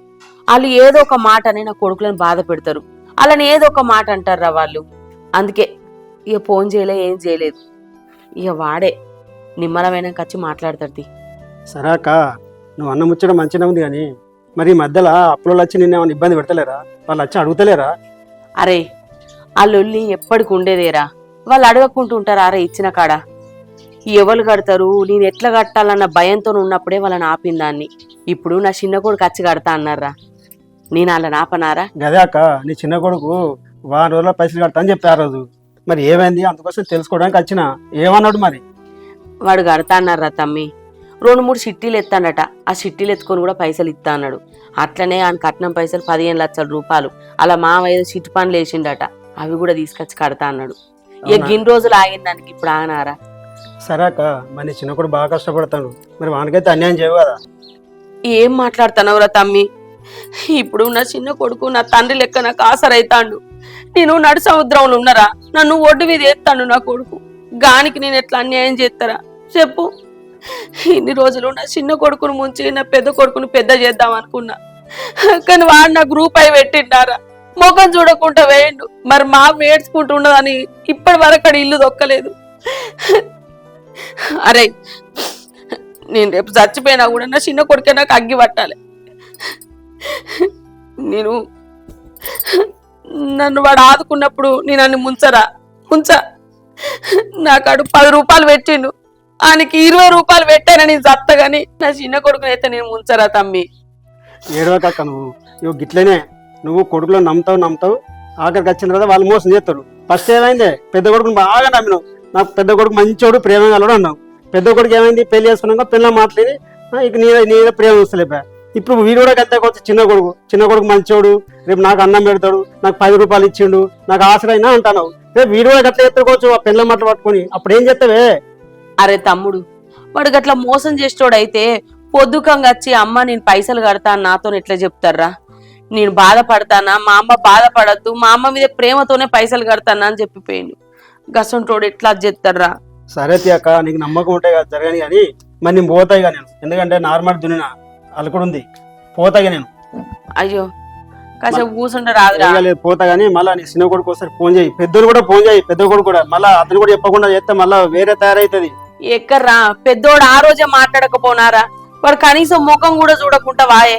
వాళ్ళు ఏదో ఒక మాట అని నా కొడుకులను బాధ పెడతారు. వాళ్ళని ఏదో ఒక మాట అంటారా వాళ్ళు. అందుకే ఇక ఫోన్ చేయలే, ఏం చేయలేదు. ఇక వాడే నిమ్మలమైన వచ్చి మాట్లాడతాడు. సరే అక్క, నువ్వు అన్న ముచ్చడం మంచిగా ఉంది, కానీ మరి ఈ మధ్యలో అప్పులో వచ్చి నిన్న ఏమైనా ఇబ్బంది పెడతలేరా? వాళ్ళు వచ్చి అడుగుతలేరా? అరే ఆ లొల్లి ఎప్పటికి ఉండేదేరా. వాళ్ళు అడగకుంటుంటారా? అరే ఇచ్చిన కాడ ఎవరు కడతారు, నేను ఎట్లా కట్టాలన్న భయంతో ఉన్నప్పుడే వాళ్ళని ఆపిందాన్ని. ఇప్పుడు నా చిన్న కొడుకు వచ్చి కడతా అన్నారా, నేను అలా ఆపనారా? గదే అక్క, నీ చిన్న కొడుకు వారం రోజుల పైసలు కడతా అని చెప్పి ఆ రోజు మరి ఏమైంది? అందుకోసం తెలుసుకోవడానికి వచ్చిన. ఏమన్నాడు మరి? వాడు కడతా అన్నారా తమ్మి. 2-3 చిట్టీలు ఎత్తాడట. ఆ చిట్టీలు ఎత్తుకొని కూడా పైసలు ఇస్తా అన్నాడు. అట్లనే ఆయన కట్నం పైసలు 15 లక్షల రూపాయలు అలా మావయ్య చిట్టు పనులు వేసిండట. అవి కూడా తీసుకొచ్చి కడతా అన్నాడు. ఇక గిన్ని రోజులు ఆగిన దానికి ఇప్పుడు ఆగనారా? సరే అక్క, మరి నీ చిన్న కొడుకు బాగా కష్టపడతాడు, మరి వానికైతే అన్యాయం చేయవు కదా? ఏం మాట్లాడుతున్నావురా తమ్మి? ఇప్పుడు నా చిన్న కొడుకు నా తండ్రి లెక్క నాకు ఆసరైతాండు. నేను నడు సముద్రంలో ఉన్నరా, నన్ను ఒడ్డు మీద ఎత్తాడు నా కొడుకు. గానికి నేను ఎట్లా అన్యాయం చేస్తారా చెప్పు? ఇన్ని రోజులు నా చిన్న కొడుకును ముంచి నా పెద్ద కొడుకును పెద్ద చేద్దాం అనుకున్నా, కానీ వాడు నాకు రూపాయి పెట్టిండారా? ముఖం చూడకుండా వేయండు. మరి మా వేడ్చుకుంటున్నదని ఇప్పటి వరకు అక్కడ ఇల్లు దొక్కలేదు. అరే నేను రేపు చచ్చిపోయినా కూడా నా చిన్న కొడుకే నాకు అగ్గి పట్టాలి. నేను నన్ను వాడు ఆదుకున్నప్పుడు నేను అన్ని ముంచా. నాకాడు 10 రూపాయలు పెట్టిండు, ఆయనకి 20 రూపాయలు పెట్టానని చత్తగాని నా చిన్న కొడుకుని అయితే నేను ముంచరా తమ్మి. ఏడవకక్క, నువ్వు గిట్లనే నువ్వు కొడుకులో నమ్ముతావు ఆఖరికి వచ్చిన తర్వాత వాళ్ళు మోసం చేస్తారు. ఫస్ట్ ఏమైంది? పెద్ద కొడుకుని బాగా నమ్మినావు. నాకు పెద్ద కొడుకు మంచోడు, ప్రేమ కలడు అన్నావు. పెద్ద కొడుకు ఏమైంది? పెళ్లి చేసుకున్నాక పిల్ల మాట్లాడి ఇక నీ ప్రేమ వస్తలేపా. ఇప్పుడు వీడు కూడా అంతే కొత్త చిన్న కొడుకు మంచోడు, రేపు నాకు అన్నం పెడతాడు, నాకు 10 రూపాయలు ఇచ్చిండు, నాకు ఆశరైనా అంటావు. రేపు వీడు కూడా గట్ల ఎత్తుకోవచ్చు ఆ పిల్ల మాటలు పట్టుకొని. అప్పుడు ఏం చేస్తావే? అరే తమ్ముడు, వాడు గట్లా మోసం చేసేటోడైతే పొద్దుకంగా వచ్చి అమ్మ నేను పైసలు కడతా అని నాతో ఎట్లా చెప్తారా? నేను బాధపడతానా? మా అమ్మ బాధపడద్దు, మా అమ్మ మీద ప్రేమతోనే పైసలు కడతానా అని చెప్పిపోయిండు. గసంటోడు ఎట్లా చెప్తారా? సరే తీయక, నీకు నమ్మకం ఉంటాయి కదా జరగని, కానీ మరి నేను పోతాయిగా నేను. ఎందుకంటే నార్మల్ దున్న అలకుడు ఉంది, పోతాయిగా నేను. అయ్యో కాసేపు కూర్చుంటే రాదురా? పోతా గానీ మళ్ళీ నీ చిన్న కొడుకు ఒకసారి ఫోన్ చేయి, పెద్దోడు కూడా ఫోన్ చేయి, పెద్ద కొడుకు కూడా. మళ్ళీ అతను కూడా చెప్పకుండా చేస్తే మళ్ళీ వేరే తయారైతుంది. ఎక్కర్రా పెద్దోడు ఆ రోజే మాట్లాడకపోనారా? వాడు కనీసం ముఖం కూడా చూడకుండా వాయే.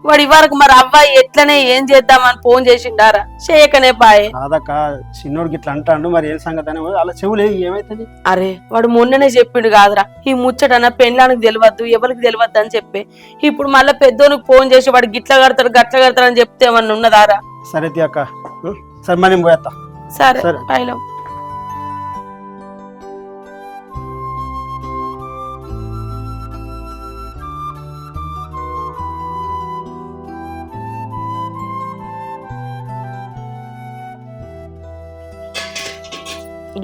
వాడు ఇవరకు మరి అవ్వాయి ఎట్లనే ఏం చేద్దామని ఫోన్ చేసిండారా? చేయకనే పాయే. కాదక్క, చిన్నోడికి ఇట్లా అంటాడు, మరి ఏం సంగతి అని అలా చెవులే ఏమైతుంది? అరే వాడు మొన్ననే చెప్పిండు కాదురా, ఈ ముచ్చటన పెళ్ళానికి తెలియద్దు, ఎవరికి తెలియద్దు అని చెప్పి. ఇప్పుడు మళ్ళీ పెద్దోనికి ఫోన్ చేసి వాడు గిట్ల కడతాడు గట్ల కడతాడు అని చెప్తే ఏమన్నా ఉన్నదారా? సరే తీయక్క, సరే మరి నేను పోయేస్తా. సరే పైలో.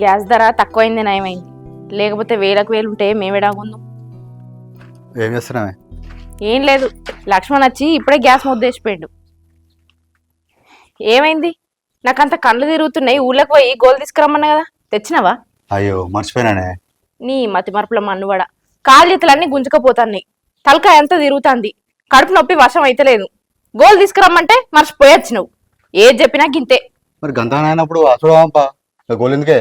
గ్యాస్ ధర తక్కువైంది నయమైంది, లేకపోతే వేలకు వేలు ఉంటే మేమేడాగుందాం. ఏం చేస్తున్నావే? ఏం లేదు, లక్ష్మణ్ వచ్చి ఇప్పుడే గ్యాస్ మొద్దేసిపోయాడు. ఏమైంది? నాకంత కళ్ళు తిరుగుతున్నాయి, ఊళ్ళకి పోయి గోల్ తీసుకురమ్మన్నా కదా, తెచ్చినావా? అయ్యో మర్చిపోయినానే. నీ మతి మరపుల మన్నువాడ, కాలు చేతులన్నీ గుంజుకపోతాయి, తలకాయ అంతా తిరుగుతుంది, కడుపు నొప్పి వశం అయితలేదు. గోల్ తీసుకురమ్మంటే మర్చిపోయొచ్చు నువ్వు, ఏది చెప్పినా గింతే. మరి గంతగానే అయినప్పుడు చూడవంపా గోలెందుకే?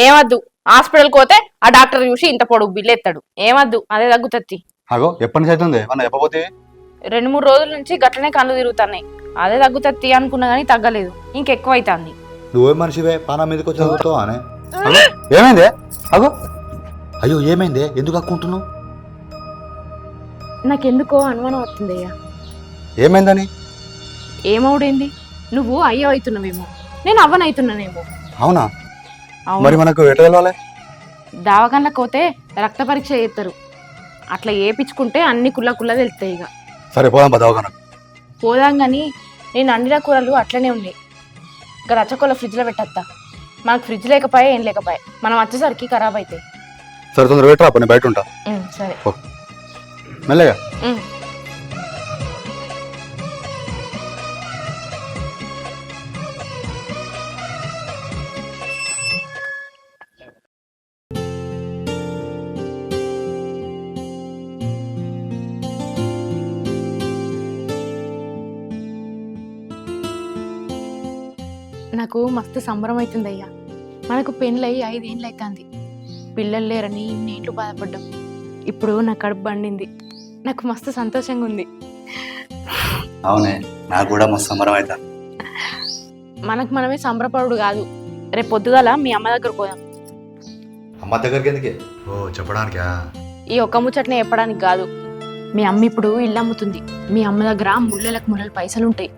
ఏమద్దు, హాస్పిటల్కి పోతే ఆ డాక్టర్ చూసి ఇంత పొడుగు బిల్లు ఎత్తాడు. ఏమద్దు, అదే తగ్గుతుంది. అగో ఎప్పటి నుంచి అవుతుంది మన చెప్పపోతే? 2-3 రోజుల నుంచి గట్లనే కళ్ళు తిరుగుతున్నాయి, అదే తగ్గుతుంది అనుకున్నా గానీ తగ్గలేదు, ఇంకెక్కువ అవుతుంది. నువ్వే మనిషివే పానా మీదకి వచ్చి చదువుతావు అనే. ఏమైందే? అగో అయ్యో ఏమైందే? ఎందుకు అక్కుంటున్నావు? నాకెందుకో అనుమానం వస్తుంది అయ్యా. ఏమైందని? ఏమవుడేంది, నువ్వు అయ్యో అవుతున్నావేమో, నేను అవ్వనవుతున్నానేమో. అవునా? అవును. మరి మనకు ఎట తెలవాలి? దావకాన్లకు పోతే రక్త పరీక్ష చేస్తారు, అట్లా ఏపించుకుంటే అన్ని కుల్ల కుల్ల తెలుస్తాయి. ఇక సరే పోదాం పదవకన. పోదాం కానీ నేను అండిన కూరలు అట్లనే ఉన్నాయి, ఇక రచ్చకొల్ల ఫ్రిడ్జ్లో పెట్టత్తా. మనకు ఫ్రిడ్జ్ లేకపోయా ఏం లేకపోయా, మనం వచ్చేసరికి ఖరాబ్ అవుతాయి. సరే తొందర పెట్టరా, నేను బయట ఉంటా. సరే మెల్లగా. నాకు మస్తు సంబరం అవుతుంది అయ్యా. మనకు పెళ్ళై 5 ఏళ్ళు అవుతుంది, పిల్లలు లేరని ఇన్నేళ్ళు బాధపడ్డాం. ఇప్పుడు నా కడుపు బండింది, నాకు మస్తు సంతోషంగా ఉంది. అవునే, నాకు కూడా మస్తు సంబరం అవుతా. మనకు మనమే సంబరపడు కాదు, రేపు పొద్దుగాల మీ అమ్మ దగ్గర పోదాం. అమ్మ దగ్గరికి ఎందుకే? ఓ చెప్పడానికా? ఈ ఒక్క ముచ్చట్నే చెప్పడానికి కాదు. మీ అమ్మ ఇప్పుడు ఇల్లు అమ్ముతుంది, మీ అమ్మ దగ్గర ముళ్ళలకు పైసలు ఉంటాయి.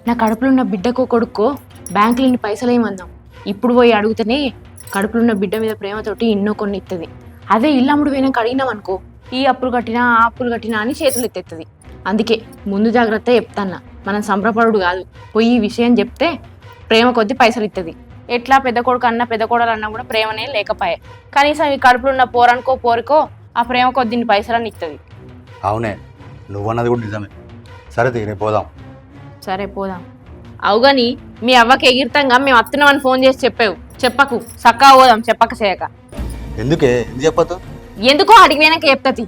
నా కడుపులో ఉన్న బిడ్డకో కొడుక్కో బ్యాంకులో ఇన్ని పైసలు ఏమందాం, ఇప్పుడు పోయి అడిగితేనే కడుపులో ఉన్న బిడ్డ మీద ప్రేమతోటి ఎన్నో కొన్ని ఇస్తుంది. అదే ఇల్లు అమ్ముడు పోయినాక అడిగినాం అనుకో, ఈ అప్పులు కట్టినా ఆ అప్పులు కట్టినా అని చేతులు ఎత్తేస్తుంది. అందుకే ముందు జాగ్రత్త చెప్తాన్నా, మనం సంబరపడు కాదు, పోయి ఈ విషయం చెప్తే ప్రేమ కొద్ది పైసలు ఇస్తుంది. ఎట్లా పెద్ద కొడుకు అన్న పెద్ద కోడలు అన్నా కూడా ప్రేమనే లేకపోయా, కనీసం ఈ కడుపులో ఉన్న పోరనుకో పోరికో ఆ ప్రేమ కొద్దిని పైసలని ఇస్తుంది. అవునే, నువ్వన్నది కూడా నిజమే. సరే రేపు పోదాం. సరే పోదాం. అవుగాని మీ అవ్వకి ఎగిరితంగా మేము వస్తున్నామని ఫోన్ చేసి చెప్పకు, సక్కా పోదాం చెప్పక చేయక. ఎందుకే? ఎందుకు చెప్పద్దు? ఎందుకో అడిగి వెనక చెప్తుంది,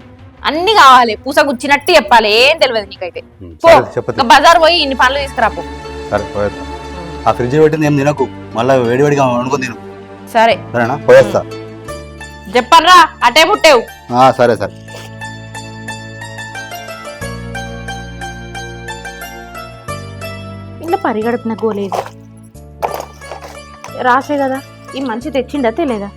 అన్ని కావాలి, పూస గుచ్చినట్టు చెప్పాలి, ఏం తెలియదు నీకైతే. పో, చెప్పదు. బజార్ పోయి ఇన్ని పనులు తీసుకురాపో. సరే పోయేస్తా. ఆ ఫ్రిడ్జ్ పెట్టింది ఏం తినకు, మళ్ళీ వేడివేడిగా వండుకొని తిను. సరే సరేనా? పోయేస్తా. చెప్పనురా, అటే పుట్టేవు. సరే సరే. ఇంట్లో పరిగడుపున గోలేదు రాసే కదా, ఈ మనిషి తెచ్చిందా తెలియదా?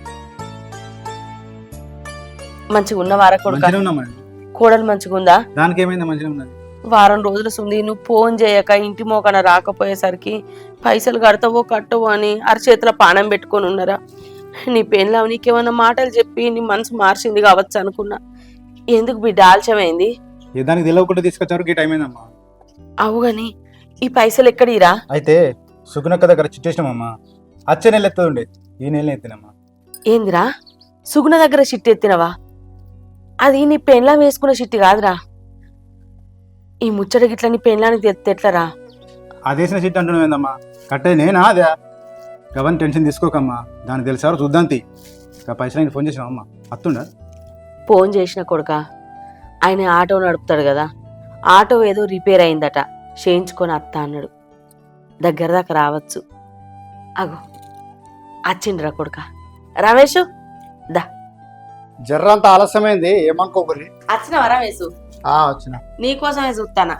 మంచిగా ఉన్న వారా కొడుక? మంచిగా ఉన్నామండి. కోడలు మంచిగా ఉందా? దానికి ఏమైంది? మంచిగా ఉన్నది. వారం రోజుల సుంది నువ్వు ఫోన్ చేయక ఇంటి మోకన రాకపోయేసరికి పైసలు కడతావో కట్టవో అని అరచేతుల పానం పెట్టుకొని ఉన్నారా? నీ పెళ్ళావు నీకేమన్నా మాటలు చెప్పి నీ మనసు మార్చింది కావచ్చు అనుకున్నా. ఎందుకు బిడ్డ ఆలస్యమైంది? దానికి తెలియకుండా తీసుకొచ్చారు, ఈ టైం అయిందమ్మా. అవుగాని ఈ పైసలు ఎక్కడిరా? అయితే సుగుణక్క దగ్గర చిట్టేసినామమ్మా, వచ్చే నెల ఎత్తుండే, ఈ నెల ఎత్తినమ్మా. ఏందిరా సుగుణ దగ్గర చిట్టి ఎత్తినవా? అది నీ పెళ్ళాం వేసుకున్న చిట్టి కాదురా. ఈ ముచ్చట గిట్ల నీ పెళ్ళానికి ఎట్లరా? అదేసిన చిట్టి అంటున్నావు ఏందమ్మా? కట్టేది నేనా అదే? గవన్ టెన్షన్ తీసుకోకమ్మా, దానికి తెలిసారు చూద్దాం. ఇక పైసలు ఫోన్ చేసినావమ్మా, అత్తుండ? ఫోన్ చేసిన కొడుక, ఆయన ఆటో నడుపుతాడు కదా, ఆటో ఏదో రిపేర్ అయిందట, చేయించుకొని అత్త అన్నాడు. దగ్గర దాకా రావచ్చు. అగో వచ్చిండ్రా కొడుక. రమేష్ దా. జర్రంత ఆలస్యమైంది, ఏమనుకోకరి. వచ్చినవా రమేష్? వచ్చిన. నీకోసమే చూస్తానా.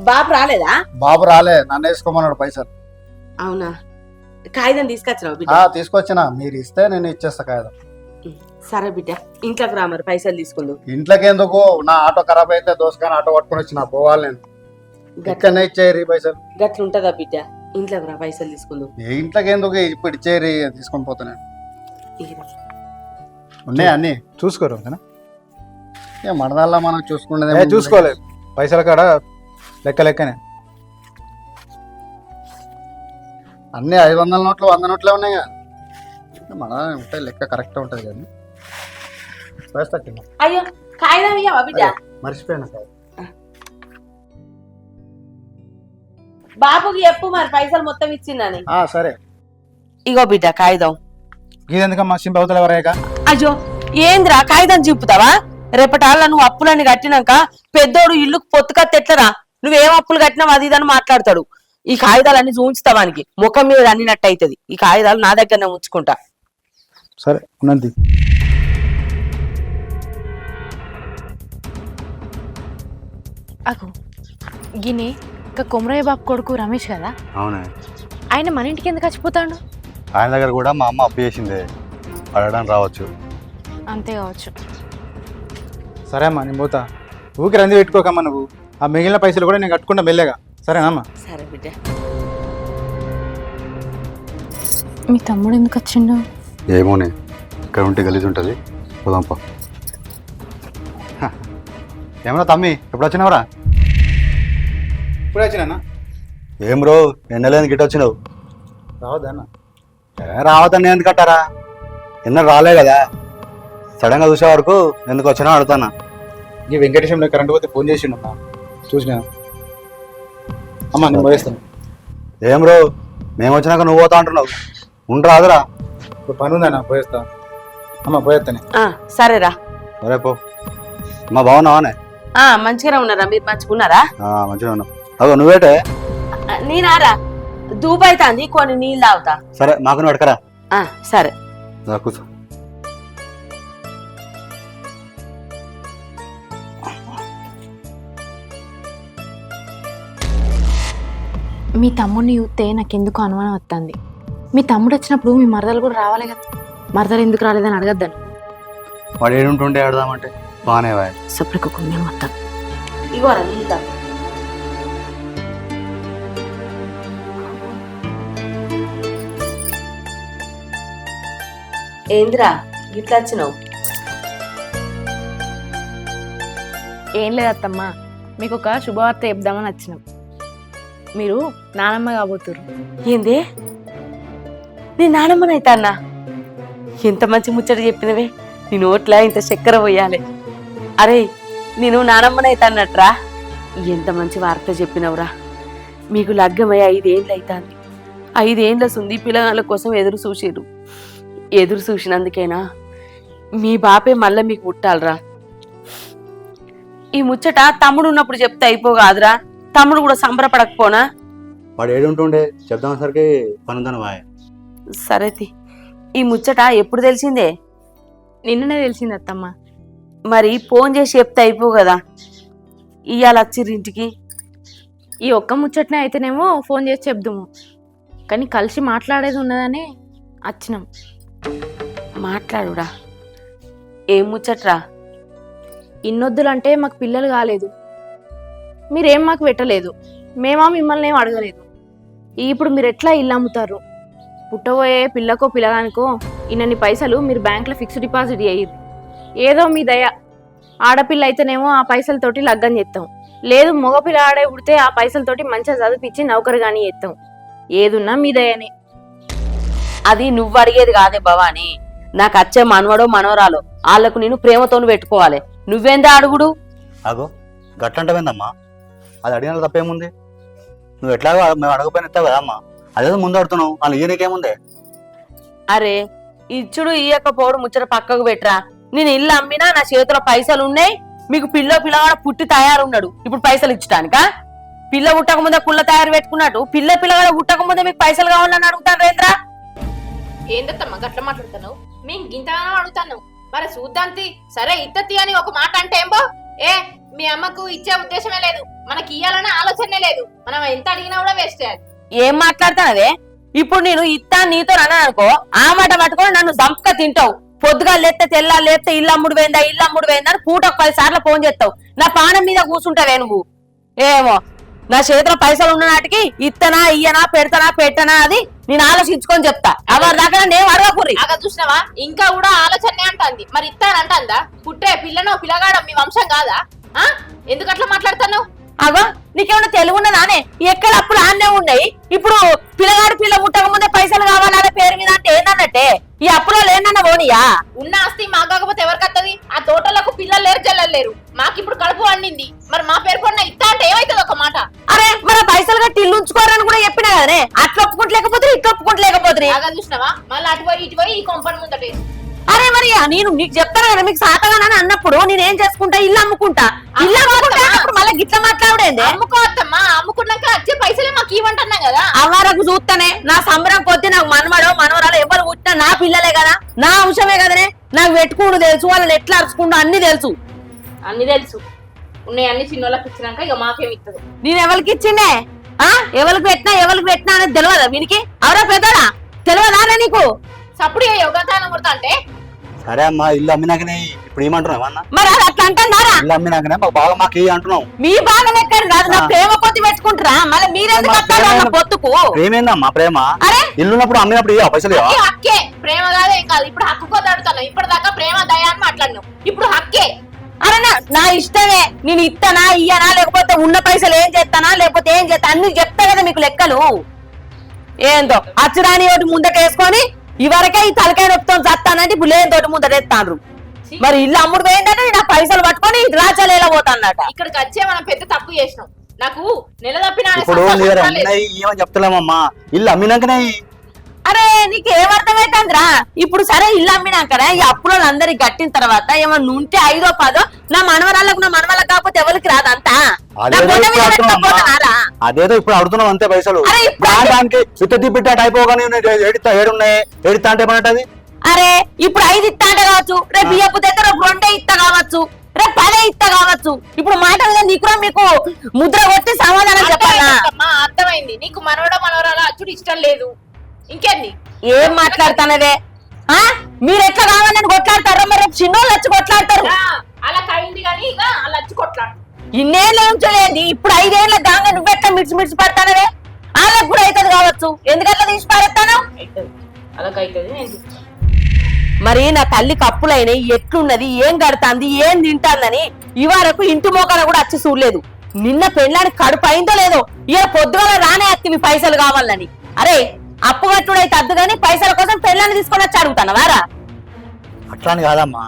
బాబు రాలేదా? బాబు రాలే, నన్ను వేసుకోమన్నాడు పైసలు. అవునా? కాగితం తీసుకొచ్చినావు బిడ్డ? తీసుకొచ్చిన, మీరు ఇస్తే నేను ఇచ్చేస్తా కాగితం. సరే బిడ్డ, ఇంట్లోకి రా, మరి పైసలు తీసుకుందు. ఇంట్లోకి ఎందుకు? నా ఆటో ఖరాబ్ అయితే దోసకాని ఆటో పట్టుకొని వచ్చిన, పోవాలి నేను. ఇక్కడనే ఇచ్చేయరి పైసలు. గట్లుంటదా బిడ్డ? ఇంట్లోకి రా, పైసలు తీసుకుందు. ఇంట్లోకి ఎందుకు? ఇప్పుడు ఇచ్చేయరి, తీసుకొని పోతాను. ఉన్నాయి అన్ని చూసుకోరు మనదల్లా మనం చూసుకునేది. చూసుకోలేదు, పైసల కాడ లెక్కనే అన్ని 500 నోట్లు 100 నోట్లే ఉన్నాయి. మన ఉంటాయి లెక్క కరెక్ట్ ఉంటుంది కానీ వేస్తా కింద. అయ్యో కాగితం ఇయ్యవా బిడ్డ? మర్చిపోయాను సార్. బాబుకి చెప్పు మరి పైసలు మొత్తం ఇచ్చిందని. సరే. ఇగో బిడ్డ కాగితం. ఇదెందుకమ్మా సింప అవుతలే వరయ్యక? అయ్యో ఏంద్రా కాగితం చూపుతావా? రేపటాళ్ళ నువ్వు అప్పులన్నీ కట్టినాక పెద్దోడు ఇల్లుకు పొత్తుకత్తెట్లరా, నువ్వేం అప్పులు కట్టినావు అది ఇదని మాట్లాడతాడు. ఈ కాగితాలన్నీ చూంచుతావానికి ముఖం మీద అన్నినట్టు అవుతుంది. ఈ కాగితాలు నా దగ్గరనే ఉంచుకుంటా. సరే ఉన్నది. అకు గిని ఇంకా కొమరయ్య బాబు కొడుకు రమేష్ కదా, అవునే. ఆయన మన ఇంటికి ఎందుకు వచ్చిపోతాడు? ఆయన దగ్గర కూడా మా అమ్మ అప్పు చేసిందే, అడగడానికి రావచ్చు. అంతే కావచ్చు. సరే అమ్మా నేను పోతా. ఊరికి రంది పెట్టుకోకమ్మా నువ్వు. ఆ మిగిలిన పైసలు కూడా నేను కట్టుకుంటా మెల్లగా. సరేనమ్మా? సరే బిడ్డ. మీ తమ్ముడు ఎందుకు వచ్చిండు? ఏమోనే, ఇక్కడ ఉంటే గలీజ్ ఉంటుంది. పోదాంప. ఏమన్నా తమ్మి ఎప్పుడు వచ్చినావురా? ఇప్పుడు వచ్చినా? ఏం బ్రో ఎన్నెలేని గిట్ట వచ్చినావు? రావద్దన్న. రావద్దని ఎందుకు కట్టారా? ఎన్నో రాలే కదా, సడన్గా చూసే వరకు ఎందుకు వచ్చినా అడుగుతానా. ఈ వెంకటేశ్వరంలో కరెంట్ పోతే ఫోన్ చేసిండమ్మా, చూసినా. అమ్మా నేను పోయేస్తాను. ఏం బ్రో మేము వచ్చినాక నువ్వు పోతా అంటున్నావు, ఉండరాదురా. ఇప్పుడు పని ఉందన్న, పోయేస్తా. అమ్మా పోయేస్తానే. సరేరా. సరే పో. అమ్మా బాగున్నావానే? మంచిగానే ఉన్నారా? మీరు మంచిగున్నారా? మంచిగా ఉన్నావు. అదో నువ్వేటే? నేనారా దూబైతాంది, కొన్ని నీళ్ళు తాగుతా. సరే మాకు పడకరా. సరే కూర్చో. మీ తమ్ముడిని చూస్తే నాకెందుకు అనుమానం వస్తుంది. మీ తమ్ముడు వచ్చినప్పుడు మీ మరదలు కూడా రావాలి కదా, మరదలు ఎందుకు రాలేదని అడగద్దాను. వాడు ఏడుంటుండే ఆడదామంటే బాగానే వాయి. సపరేట్ కొన్ని మొత్తం ఇగోరా నీళ్ళు తాగు. ఏందిరా ఇట్లా వచ్చినావు? ఏం లేదు అత్తమ్మా, మీకు ఒక శుభవార్త చెప్దామని వచ్చినాం. మీరు నానమ్మ కాబోతురు. ఏంది? నీ నానమ్మనైతా అన్నా? ఎంత మంచి ముచ్చట చెప్పినవే, నీ నోట్లా ఇంత చక్కెర పోయాలి. అరే నేను నానమ్మనైతా అన్నట్రా? ఎంత మంచి వార్త చెప్పినవురా. మీకు లగ్గమై 5 ఏళ్ళు అవుతుంది. 5 ఏళ్ళ సుంది పిల్లగాళ్ళ కోసం ఎదురు చూసిరు. ఎదురు చూసినందుకేనా మీ బాపే మళ్ళీ మీకు పుట్టాలరా. ఈ ముచ్చట తమ్ముడు ఉన్నప్పుడు చెప్తే అయిపోగాదురా, తమ్ముడు కూడా సంబరపడకపోనా? వాడు ఏడుంటుండే చెప్దామసరికి పనుందని వాయ. సరేతి, ఈ ముచ్చట ఎప్పుడు తెలిసిందే? నిన్ననే తెలిసింది అత్తమ్మ. మరి ఫోన్ చేసి చెప్తే అయిపో కదా, ఇవాళ వచ్చిర్రు ఇంటికి. ఈ ఒక్క ముచ్చటనే అయితేనేమో ఫోన్ చేసి చెప్దాము, కానీ కలిసి మాట్లాడేది ఉన్నదని వచ్చినాం. మాట్లాడురా, ఏం ముచ్చట్రా? ఇన్నొద్దులంటే మాకు పిల్లలు కాలేదు, మీరేం మాకు పెట్టలేదు, మేమా మిమ్మల్ని ఏం అడగలేదు. ఇప్పుడు మీరు ఎట్లా ఇల్లు అమ్ముతారు? పుట్టబోయే పిల్లకో పిల్లగానికో ఇన్నన్ని పైసలు మీరు బ్యాంకులో ఫిక్స్డ్ డిపాజిట్ చేయరు. ఏదో మీ దయ, ఆడపిల్ల అయితేనేమో ఆ పైసలతోటి లగ్గం చేస్తాం, లేదు మగపిల్ల ఆడే పుడితే ఆ పైసలతోటి మంచిగా చదివించి నౌకరు కానీ చేస్తాం. ఏదున్నా మీ దయనే. అది నువ్వు అడిగేది కాదే భవాని, నాకు వచ్చే మనవడో మనవరాలో వాళ్ళకు నేను ప్రేమతోను పెట్టుకోవాలి. నువ్వేందా అడుగుడు? అగో గట్లంటవేందమ్మా, అది అడిగిన తప్పేముంది? నువ్వు ఎట్లాగో మేము అడగపోయిన ఇస్తావు కదా అమ్మా, అదేదో ముందు అడుగుతున్నావు, వాళ్ళు ఈయనకేముందే? అరే ఇచ్చుడు ఇయ్యకపోవడం ముచ్చట పక్కకు పెట్టరా. నేను ఇల్లు అమ్మినా నా చేతిలో పైసలు ఉన్నాయి, మీకు పిల్లగాడు పుట్టి తయారున్నాడు, ఇప్పుడు పైసలు ఇచ్చటానికా? పిల్ల పుట్టక ముందే కుళ్ళ తయారు పెట్టుకున్నట్టు పిల్లగాడు పుట్టక ముందే మీకు పైసలు కావాలని అడుగుతాను రేంద్రా. ఏందత్తమ్మా గట్ల మాట్లాడుతున్నావు? మేము గింతగానో అడుగుతాను, మరి చూద్దాంతి. సరే ఇత్తతి అని ఒక మాట అంటే ఏంబో, ఏ మీ అమ్మకు ఇచ్చే ఉద్దేశమే లేదు, మనకి ఇయ్యాలనే ఆలోచనే లేదు, మనం ఎంత అడిగినా కూడా వేస్ట్. ఏం మాట్లాడతానదే? ఇప్పుడు నేను ఇత్తా నీతో అన్నా అనుకో, ఆ మాట పట్టుకొని నన్ను దంపక తింటావు. పొద్దుగా లేస్తే తెల్లా లేస్తే ఇల్లు అమ్ముడు పోయిందా ఇల్లు అమ్ముడు పోయిందా అని పూటకు 10 సార్లు ఫోన్ చేస్తావు. నా పానం మీద కూర్చుంటావే నువ్వు. ఏమో నా చేతిలో పైసలు ఉన్న నాటికి ఇత్తనా ఇయ్యనా పెడతానా పెట్టనా అది నేను ఆలోచించుకొని చెప్తా. ఎవరి దాకా నేను అడగకూరి. అగా చూసినావా, ఇంకా కూడా ఆలోచనే అంటాంది. మరి ఇత్తానంటాందా? పుట్టే పిల్లనో పిల్లగాడో మీ వంశం కాదా? ఎందుకు అట్లా మాట్లాడుతున్నావు? అగో నీకేమన్నా తెలుగున్నదానే? ఎక్కడ అప్పులు ఆన్నే ఉన్నాయి. ఇప్పుడు పిల్లగాడు పిల్ల పుట్టక ముందే పైసలు కావాలనే పేరు మీద అంటే ఏందన్నట్టే? ఈ పోనీయా? ఉన్న ఆస్తి మాకు కాకపోతే ఎవరికి వస్తుంది? ఆ తోటలకు పిల్లలు లేరు, జల్లలు లేరు. మాకు ఇప్పుడు కడుపు వండింది, మరి మా పేరు పడిన ఇస్తా అంటే ఏమైతుంది? ఒక మాట అరే మన పైసలు కట్టి ఇల్లు ఉంచుకోరని కూడా చెప్పినా కదనే. అట్లా ఒప్పుకుంటలేకపోతే ఇట్లా ఒప్పుకుంటలేకపోతే బాగా చూసినావా? మళ్ళీ అటు పోయి ఇటు పోయి ఈ కొంపని ముందట అరే మరి నేను నీకు చెప్తాను కదా, మీకు సాతగానని అన్నప్పుడు నేనేం చేసుకుంటా? ఇల్లు అమ్ముకుంటా. ఇల్లు అమ్ముకుంటా అన్నప్పుడు మళ్ళీ గిట్ల మాట్లాడేంది? అమ్ముకోవద్దమ్మా, అమ్ముకున్నాక వచ్చే పైసలే మాకు ఇవ్వంటున్నాం కదా. అవ్వరకు చూస్తానే నా సంబరం కొద్ది నాకు మనమడో మనవరాలు ఎవరు పుట్టినా నా పిల్లలే కదా, నా అంశమే కదనే. నాకు పెట్టుకుంటూ తెలుసు, వాళ్ళని ఎట్లా అరుచుకుంటూ అన్ని తెలుసు. అన్ని తెలుసు, ఉన్నాయి అన్ని చిన్నోళ్ళకి ఇచ్చినాక ఇక మాకేమి ఇస్తుంది? నేను ఎవరికి ఇచ్చిండే? ఎవరికి పెట్టినా అనేది తెలియదా వీనికి? అవరా పెద్దరా తెలియదా నీకు? సప్పుడు యోగాతానం కొడతా అంటే సరే అమ్మా, ఇల్లు అమ్మినాకనే ఇప్పుడు ఏమంటున్నావు అన్న? మరి అది అట్లా అంటున్నారా? ఇల్లు అమ్మినాకనే మాకు బాగా మాకు అంటున్నావు. మీ బాగా ఎక్కడ కాదు, నా ప్రేమ కొద్ది పెట్టుకుంటారా? మళ్ళీ మీరెందుకు వస్తారు అన్న పొత్తుకు? ప్రేమేందమ్మా ప్రేమ? అరే ఇల్లున్నప్పుడు అమ్మినప్పుడు ఇయ్య పైసలు ఇవ్వవా? ఈ హక్కే, ప్రేమ కాదే ఏం కాదు. ఇప్పుడు హక్కు కొద్దాడుతాను, ఇప్పటిదాకా ప్రేమ దయా అని మాట్లాడినావు, ఇప్పుడు హక్కే. అరే నా ఇష్టమే, నేను ఇస్తానా ఇయ్యనా లేకపోతే ఉన్న పైసలు ఏం చేస్తానా లేకపోతే ఏం చేస్తా అన్ని చెప్తా కదా మీకు లెక్కలు. ఏందో అచ్చురాని ఒకటి ముందట వేసుకొని ఇవరకే ఈ తలకాయ నొప్పితో చస్తానంటే ఇప్పుడు లేని తోటి ముందట వేస్తాను. మరి ఇల్లు అమ్ముడు పోయిందంటే నా పైసలు పట్టుకొని రాజాలేలా పోతాన్నట. ఇక్కడికి వచ్చే మనం పెద్ద తప్పు చేసినాం. నాకు నెల తప్పిన ఇప్పుడు మీరు అమ్మినాయి ఏమని చెప్తలేమమ్మా, ఇల్లు అమ్మినాకనే. అరే నీకు ఏమర్థమైతుందిరా? ఇప్పుడు సరే ఇల్లు అమ్మినాకనే ఈ అప్పులో అందరికి కట్టిన తర్వాత ఏమన్నా ఉంటే 5ో 10 నా మనవరాళ్ళకు నా మనవరాళ్ళకి కాకపోతే ఎవరికి రాదంతా. అదేదో ఇప్పుడు అడుగుతున్నాం అంతే పైసలు. అరే ఇప్పుడు దానికి చిత్త పెట్టాట అయిపోగానే ఏడుతా ఏడున్నాయి ఏడుతా అంటే ఏమంటది? అరే ఇప్పుడు 5 ఇస్తా అంటే కావచ్చు, రేపు బియ్యపు దగ్గర రేపు 2 ఇస్తా కావచ్చు, రేపు 10 ఇస్తా కావచ్చు. ఇప్పుడు మాట మీద నీకు మీకు ముద్ర కొట్టి సమాధానం చెప్పాలా? అర్థమైంది, నీకు మనవడ మనవరాలు అచ్చుడు ఇష్టం లేదు, ఇంకేంది? ఏం మాట్లాడతానవే? మీరు ఎట్లా కావాలని కొట్లాడతారో మరి రేపు చిన్నోళ్ళు వచ్చి కొట్లాడతారు. అలా కయింది కానీ ఇక అలా వచ్చి కొట్లాడు. ఇన్నేళ్ళు ఉంచలేంది, ఇప్పుడు 5 ఏళ్ళ దాంగా నువ్వెట్లా మిడిచి పడతానవే? వాళ్ళకు కూడా అవుతుంది కావచ్చు, ఎందుకట్లా తీసి పారేస్తాను? అలాగైతుంది. మరి నా తల్లి కప్పులైనవి ఎట్లున్నది, ఏం కడతాంది, ఏం తింటాందని ఇవరకు ఇంటి మోకాన కూడా వచ్చి చూడలేదు. నిన్న పెళ్ళానికి కడుపు అయిందో లేదో, ఇవాళ పొద్దుగల రానే అత్తివి పైసలు కావాలని. అరే అప్పు కట్టుడైతే అద్దు గాని పైసల కోసం పెళ్ళాన్ని తీసుకొని వచ్చి అడుగుతాను వారా? అట్లా అని కాదమ్మా.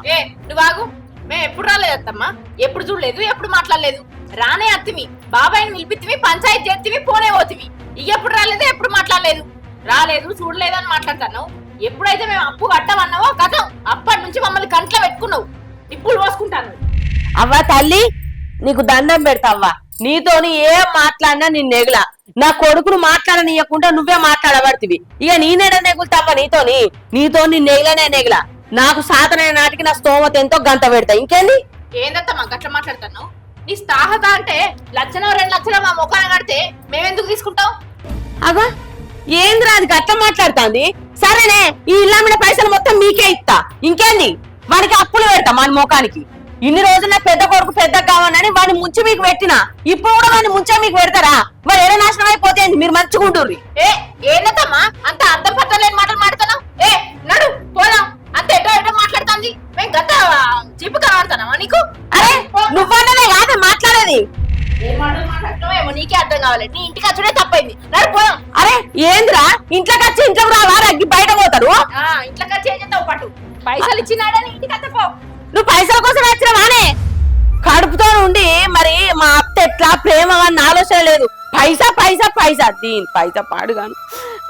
నువ్వు ఆగు, మేము ఎప్పుడు రాలేదు అత్తమ్మా, ఎప్పుడు చూడలేదు, ఎప్పుడు మాట్లాడలేదు. రానే అత్తివి, బాబాయిని నిలిపితివి, పంచాయతీ చేతివి, పోనే పోతివి. ఇక ఎప్పుడు రాలేదు, ఎప్పుడు మాట్లాడలేదు. రాలేదు చూడలేదు అని మాట్లాడతాను. ఎప్పుడైతే మేము అప్పు కట్టమన్నావో కథం అప్పటి నుంచి మమ్మల్ని కంట్లో పెట్టుకున్నావు, నిప్పులు పోసుకుంటాను. అవ్వ తల్లి నీకు దండం పెడతావ్వా, నీతోని ఏం మాట్లాడినా నిన్ను నెగులా. నా కొడుకును మాట్లాడనీయకుండా నువ్వే మాట్లాడబడుతుంది. ఇక నేనేడ నెగులుతావా నీతో నెగిలనే నెగిలా. నాకు సాతనైన నాటికి నా స్తోమత ఎంతో గంట పెడతా. ఇంకేంది? ఏందత్తమ్మా గట్ల మాట్లాడతాను? నీ స్థాహత అంటే 1 లక్షలు 2 లక్షలు మా ముఖాన కడితే మేమెందుకు తీసుకుంటాం? అగా ఏంద్రా అది గట్ల మాట్లాడుతాంది? సరేనే ఈ ఇల్లమ్మిన పైసలు మొత్తం మీకే ఇస్తా, ఇంకేంది? వానికి అప్పులు పెడతా మన ముఖానికి. ఇన్ని రోజులు నా పెద్ద కొడుకు పెద్ద కావాలని వాడిని ముంచి మీకు పెట్టినా, ఇప్పుడు కూడా వాడిని ముంచే మీకు పెడతారా? వాడు ఏడ నాశనం అయిపోతే మీరు మంచుకుంటుర్రి. ఏందమ్మా అంత అర్థం పట్టం లేని మాటలు మాట్లాడుతున్నావు? నడు పోదాం, అంత ఎటో మాట్లాడుతుంది. మేము గంట చిప్పు కనబడతానమ్మా నీకు? అరే నువ్వన్నదే కాదే మాట్లాడేది. ఏం మాటలు మాట్లాడుతున్నావేమో నీకే అర్థం కావాలి. నీ ఇంటికి వచ్చుడే తప్పైంది, నడు పోదాం. అరే ఏంద్రా ఇంట్లోకి వచ్చి ఇంట్లోకి రావా? అగ్గి బయట పోతారు. ఇంట్లోకి వచ్చి ఏం చేస్తావు? పట్టు పైసలు ఇచ్చినాడని ఇంటికి అత్తపో. నువ్వు పైసల కోసం వచ్చినవానే? కడుపుతో ఉండి మరి మా అత్త ఎట్లా ప్రేమగా ఆలోచన లేదు. పైసా పైసా పైసా దీని పైసా పాడుగాను.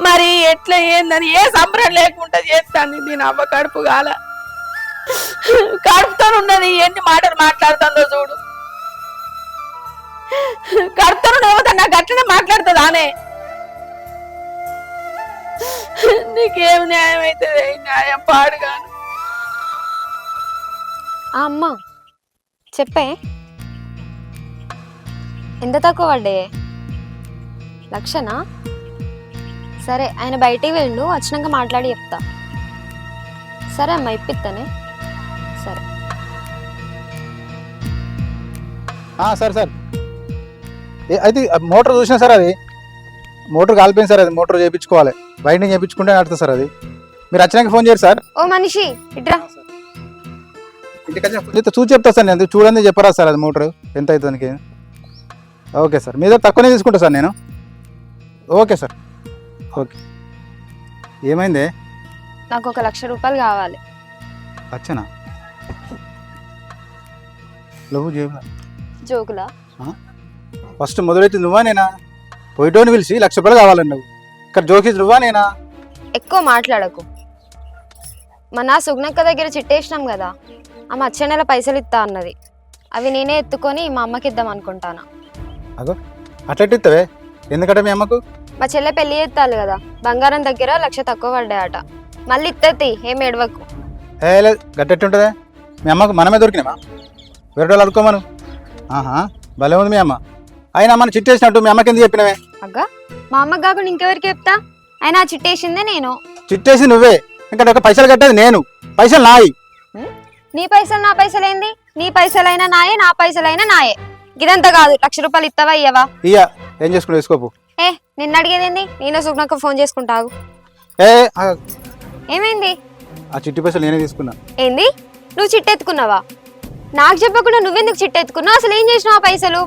మరి ఎట్లా ఏందని ఏ సంబరం లేకుండా చేస్తాను. దీని అవ్వ కడుపు గాల కడుపుతో ఉన్నది. ఎన్ని మాటలు మాట్లాడుతుందో చూడు. కడుపుతో ఏమవుతా నాకు అట్లనే మాట్లాడుతుంది ఆనే. నీకేం న్యాయం అవుతుంది? న్యాయం పాడుగాను. అమ్మ చెప్పే, ఎంత తక్కువ పడ్డే? 1 లక్షనా? సరే ఆయన బయటికి వెళ్ళు, వచ్చినాక మాట్లాడి చెప్తా. సరే అమ్మ ఇప్పిస్తానే. సరే సార్ సార్ అయితే మోటార్ చూసినా సార్, అది మోటార్ కాలిపోయింది సార్. అది మోటార్ చేయించుకోవాలి, వైండింగ్ చేయించుకుంటే నడుతుంది సార్. అది మీరు వచ్చినాక ఫోన్ చేయరు సార్. ఓ మనిషి ఇట్రా. ఇంటికి చూసి చెప్తా సార్. నేను చూడండి చెప్పరా సార్ అది మోటార్ ఎంత అవుతుంది దానికి? ఓకే సార్, మీ దగ్గర తక్కువనే తీసుకుంటా సార్ నేను. Okay sir. ఓకే ఏమైంది? నాకు 1 లక్ష రూపాయలు కావాలి. వచ్చానా లవ్ చేయమా జోకులా? ఫస్ట్ మొదలైతే నువ్వా నేనా? పోయిటోని పిలిచి 1,00,000 రూపాయలు కావాలని నువ్వు ఇక్కడ జోకిస్ నువ్వా నేనా? ఎక్కువ మాట్లాడకు. మన సుగ్నక్క దగ్గర చిట్టేసినాం కదా, ఆమె వచ్చే నెల పైసలు ఇస్తా అన్నది. అవి నేనే ఎత్తుకొని మా అమ్మకి ఇద్దాం అనుకుంటాను. అగో అట్లా ఇస్తావే? ఎందుకంటే మీ అమ్మకు మా చెల్లె పెళ్లి చేస్తాను కదా, బంగారం దగ్గర 1,00,000 తక్కువ పడ్డాయట. మళ్ళీ ఇత్తది, ఏం ఎడవకు. లేదు గట్టెట్టు ఉంటుందే. మీ అమ్మకు మనమే దొరికినామా? వేరే వాళ్ళు అడుకోమను. ఆహా భలే ఉంది మీ అమ్మ. అయినా మన చిట్టేసినట్టు మీ అమ్మకి ఎందుకు చెప్పినవే? అగ్గా మా అమ్మకి కాకుండా ఇంకెవరికి చెప్తా? అయినా ఆ చిట్టేసిందే నేను. చిట్టేసి నువ్వే, ఇంకా ఒక పైసలు కట్టేది నేను. పైసలు నాయి. నీ పైసలు నా పైసలు ఏంది? నీ పైసలైనా నాయే, నా పైసలైనా నాయే. ఇదంతా కాదు, 1,00,000 రూపాయలు ఇస్తావా ఇయ్యవా? ఇయ్యా. ఏం చేసుకుంటా వేసుకోపు. నిన్ను అడిగేదేంది? నేను సుగ్నక్క ఫోన్ చేసుకుంటావు. ఏమైంది? ఆ చిట్టి పైసలు నేనే తీసుకున్నా. ఏంది? నువ్వు చిట్టెత్తుకున్నావా? నాకు చెప్పకుండా నువ్వెందుకు చిట్టెత్తుకున్నావు? అసలు ఏం చేసినావు ఆ పైసలు?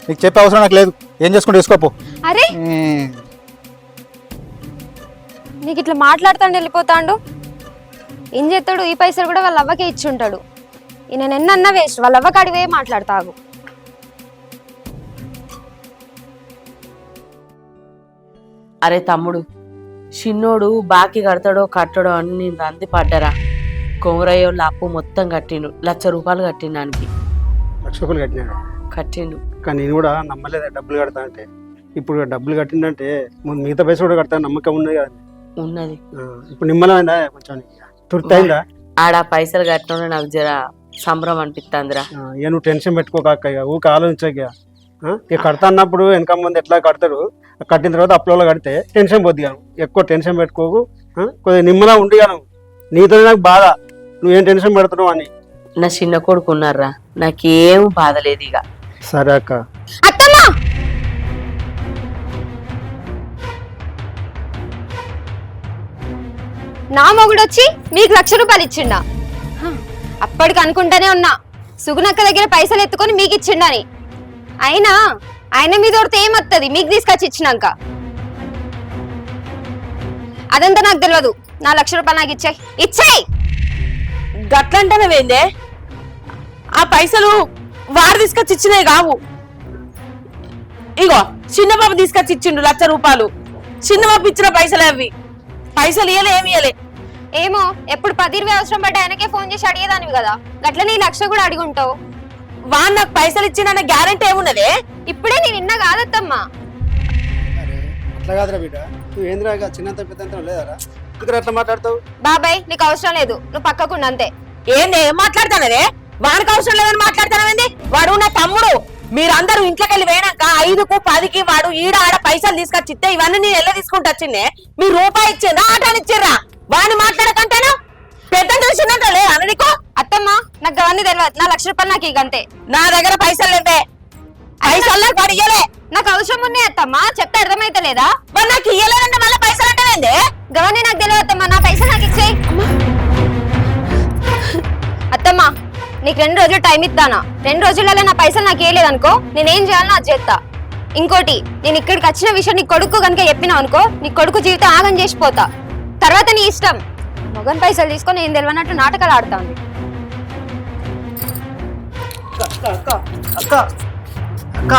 నీకు చెప్పే అవసరం నాకు లేదు. ఏం చేసుకుంటా వేసుకోపు. అరే నీకు ఇట్లా మాట్లాడుతాడు వెళ్ళిపోతాడు. ఏం చేస్తాడు? ఈ పైసలు కూడా వాళ్ళ అవ్వకే ఇచ్చి ఉంటాడు. ఈయన ఎన్నన్నా వేస్ట్, వాళ్ళ అవ్వకి అడివే మాట్లాడతాగు. అరే తమ్ముడు, చిన్నోడు బాకీ కడతాడో కట్టడో అని నేను రంది పడ్డరా. కొమరయ్యోళ్ళ అప్పు మొత్తం కట్టిండు. 1,00,000 రూపాయలు కట్టిండానికి. 1,00,000 రూపాయలు కట్టినాడు. కట్టిండు. కానీ నేను కూడా నమ్మలేదు డబ్బులు కడతా అంటే. ఇప్పుడు డబ్బులు కట్టిందంటే ముందు మిగతా పైసలు కూడా కడతా నమ్మకం ఉన్నది కదా. ఉన్నది. ఇప్పుడు నిమ్మలమైందా? కొంచెం తుర్తి అయిందా? ఆడ పైసలు కట్టడం నాకు జర సంబరం అనిపిస్తుందిరా. ఇక నువ్వు టెన్షన్ పెట్టుకోక, ఇక ఊక ఆలోచించక. ఇక కడతా అన్నప్పుడు వెనక ముందు ఎట్లా కడతాడు, కట్టిన తర్వాత అప్పులో కడితే టెన్షన్ పోద్ది. ఎక్కువ టెన్షన్ పెట్టుకోకు. కొద్దిగా నిమ్మలా ఉండి నీతో నాకు బాధ, నువ్వేం టెన్షన్ పెడుతున్నావు అని. నా చిన్న కొడుకు ఉన్నారా, నాకేం బాధ లేదు ఇక. సరే అక్క. అత్తమ్మా నా మొగుడు వచ్చి మీకు 1,00,000 రూపాయలు ఇచ్చిండా? అప్పటికి అనుకుంటానే ఉన్నా సుగునక్క దగ్గర పైసలు ఎత్తుకొని మీకు ఇచ్చిండని. అయినా ఆయన మీద కొడితే ఏమత్తది మీకు తీసుకొచ్చి ఇచ్చినాక? అదంతా నాకు తెలియదు. నా 1,00,000 రూపాయలు నాకు ఇచ్చేయి. గట్లంటేనే ఆ పైసలు వాడు తీసుకొచ్చి ఇచ్చినాయి కావు. ఇగో చిన్నబాబు తీసుకొచ్చి ఇచ్చిండు 1,00,000 రూపాయలు. చిన్నబాబు ఇచ్చిన పైసలు అవి. పైసలు ఇయ్యలే, ఏమి ఇయ్యలే. ఏమో ఎప్పుడు 10-20 అవసరం పడ్డా ఆయనకే ఫోన్ చేసి అడిగేదానివి కదా, గట్లనే 1,00,000 కూడా అడుగుంటావు. వాడు నాకు పైసలు ఇచ్చిందన్న గ్యారెంటీ ఏమున్నదే? ఇప్పుడే నేను నిన్న కాదత్తమ్మా. అట్లా కాదురా బిడ్డ, నువ్వు ఏంద్రా చిన్నంత పెద్దంత లేదరా, ఇక్కడ అట్లా మాట్లాడతావు? బాబాయ్ నీకు అవసరం లేదు, నువ్వు పక్కకుండా అంతే. ఏంది ఏం మాట్లాడతానదే? వాడికి అవసరం లేదని మాట్లాడతానవేంది? వాడు నా తమ్ముడు. మీరందరూ ఇంట్లోకి వెళ్ళి పోయినాక 5కు 10కి వాడు ఈడ ఆడ పైసలు తీసుకొచ్చిస్తే ఇవన్నీ నేను ఎలా తీసుకుంటూ వచ్చిందే? మీరు రూపాయి ఇచ్చిండ్రా, ఆటాన్ని ఇచ్చిర్రా? వాడిని మాట్లాడకంటాను పెద్ద తెలిసిందంటే లేదా నీకు? అత్తమ్మా నాకు అవన్నీ తెలియదు. నా 1,00,000 రూపాయలు నాకు ఇగంతే. నా దగ్గర పైసలు లేవే. పైసలు నాకు వాడు ఇయ్యలే. నాకు అవసరం ఉన్నాయి అత్తమ్మా, చెప్తే అర్థమైతే లేదా? మరి నాకు ఇయ్యలేదంటే మళ్ళీ పైసలు అంటే గవన్నీ నాకు తెలియదు అత్తమ్మా, నా పైసలు నాకు ఇచ్చేయి. అత్తమ్మా నీకు 2 రోజులు టైం ఇస్తానా? 2 రోజులలో నా పైసలు నాకు ఇయ్యలేదనుకో నేనేం చేయాలో అది చేస్తా. ఇంకోటి, నేను ఇక్కడికి వచ్చిన విషయం నీ కొడుకు కనుక చెప్పినావు అనుకో, నీ కొడుకు జీవితం ఆగం చేసిపోతా. తర్వాత నీ ఇష్టం. మొగన్ పైసలు తీసుకొని నేను తెలియనట్టు నాటకాలు ఆడుతా ఉంది. అక్క అక్క అక్క అక్క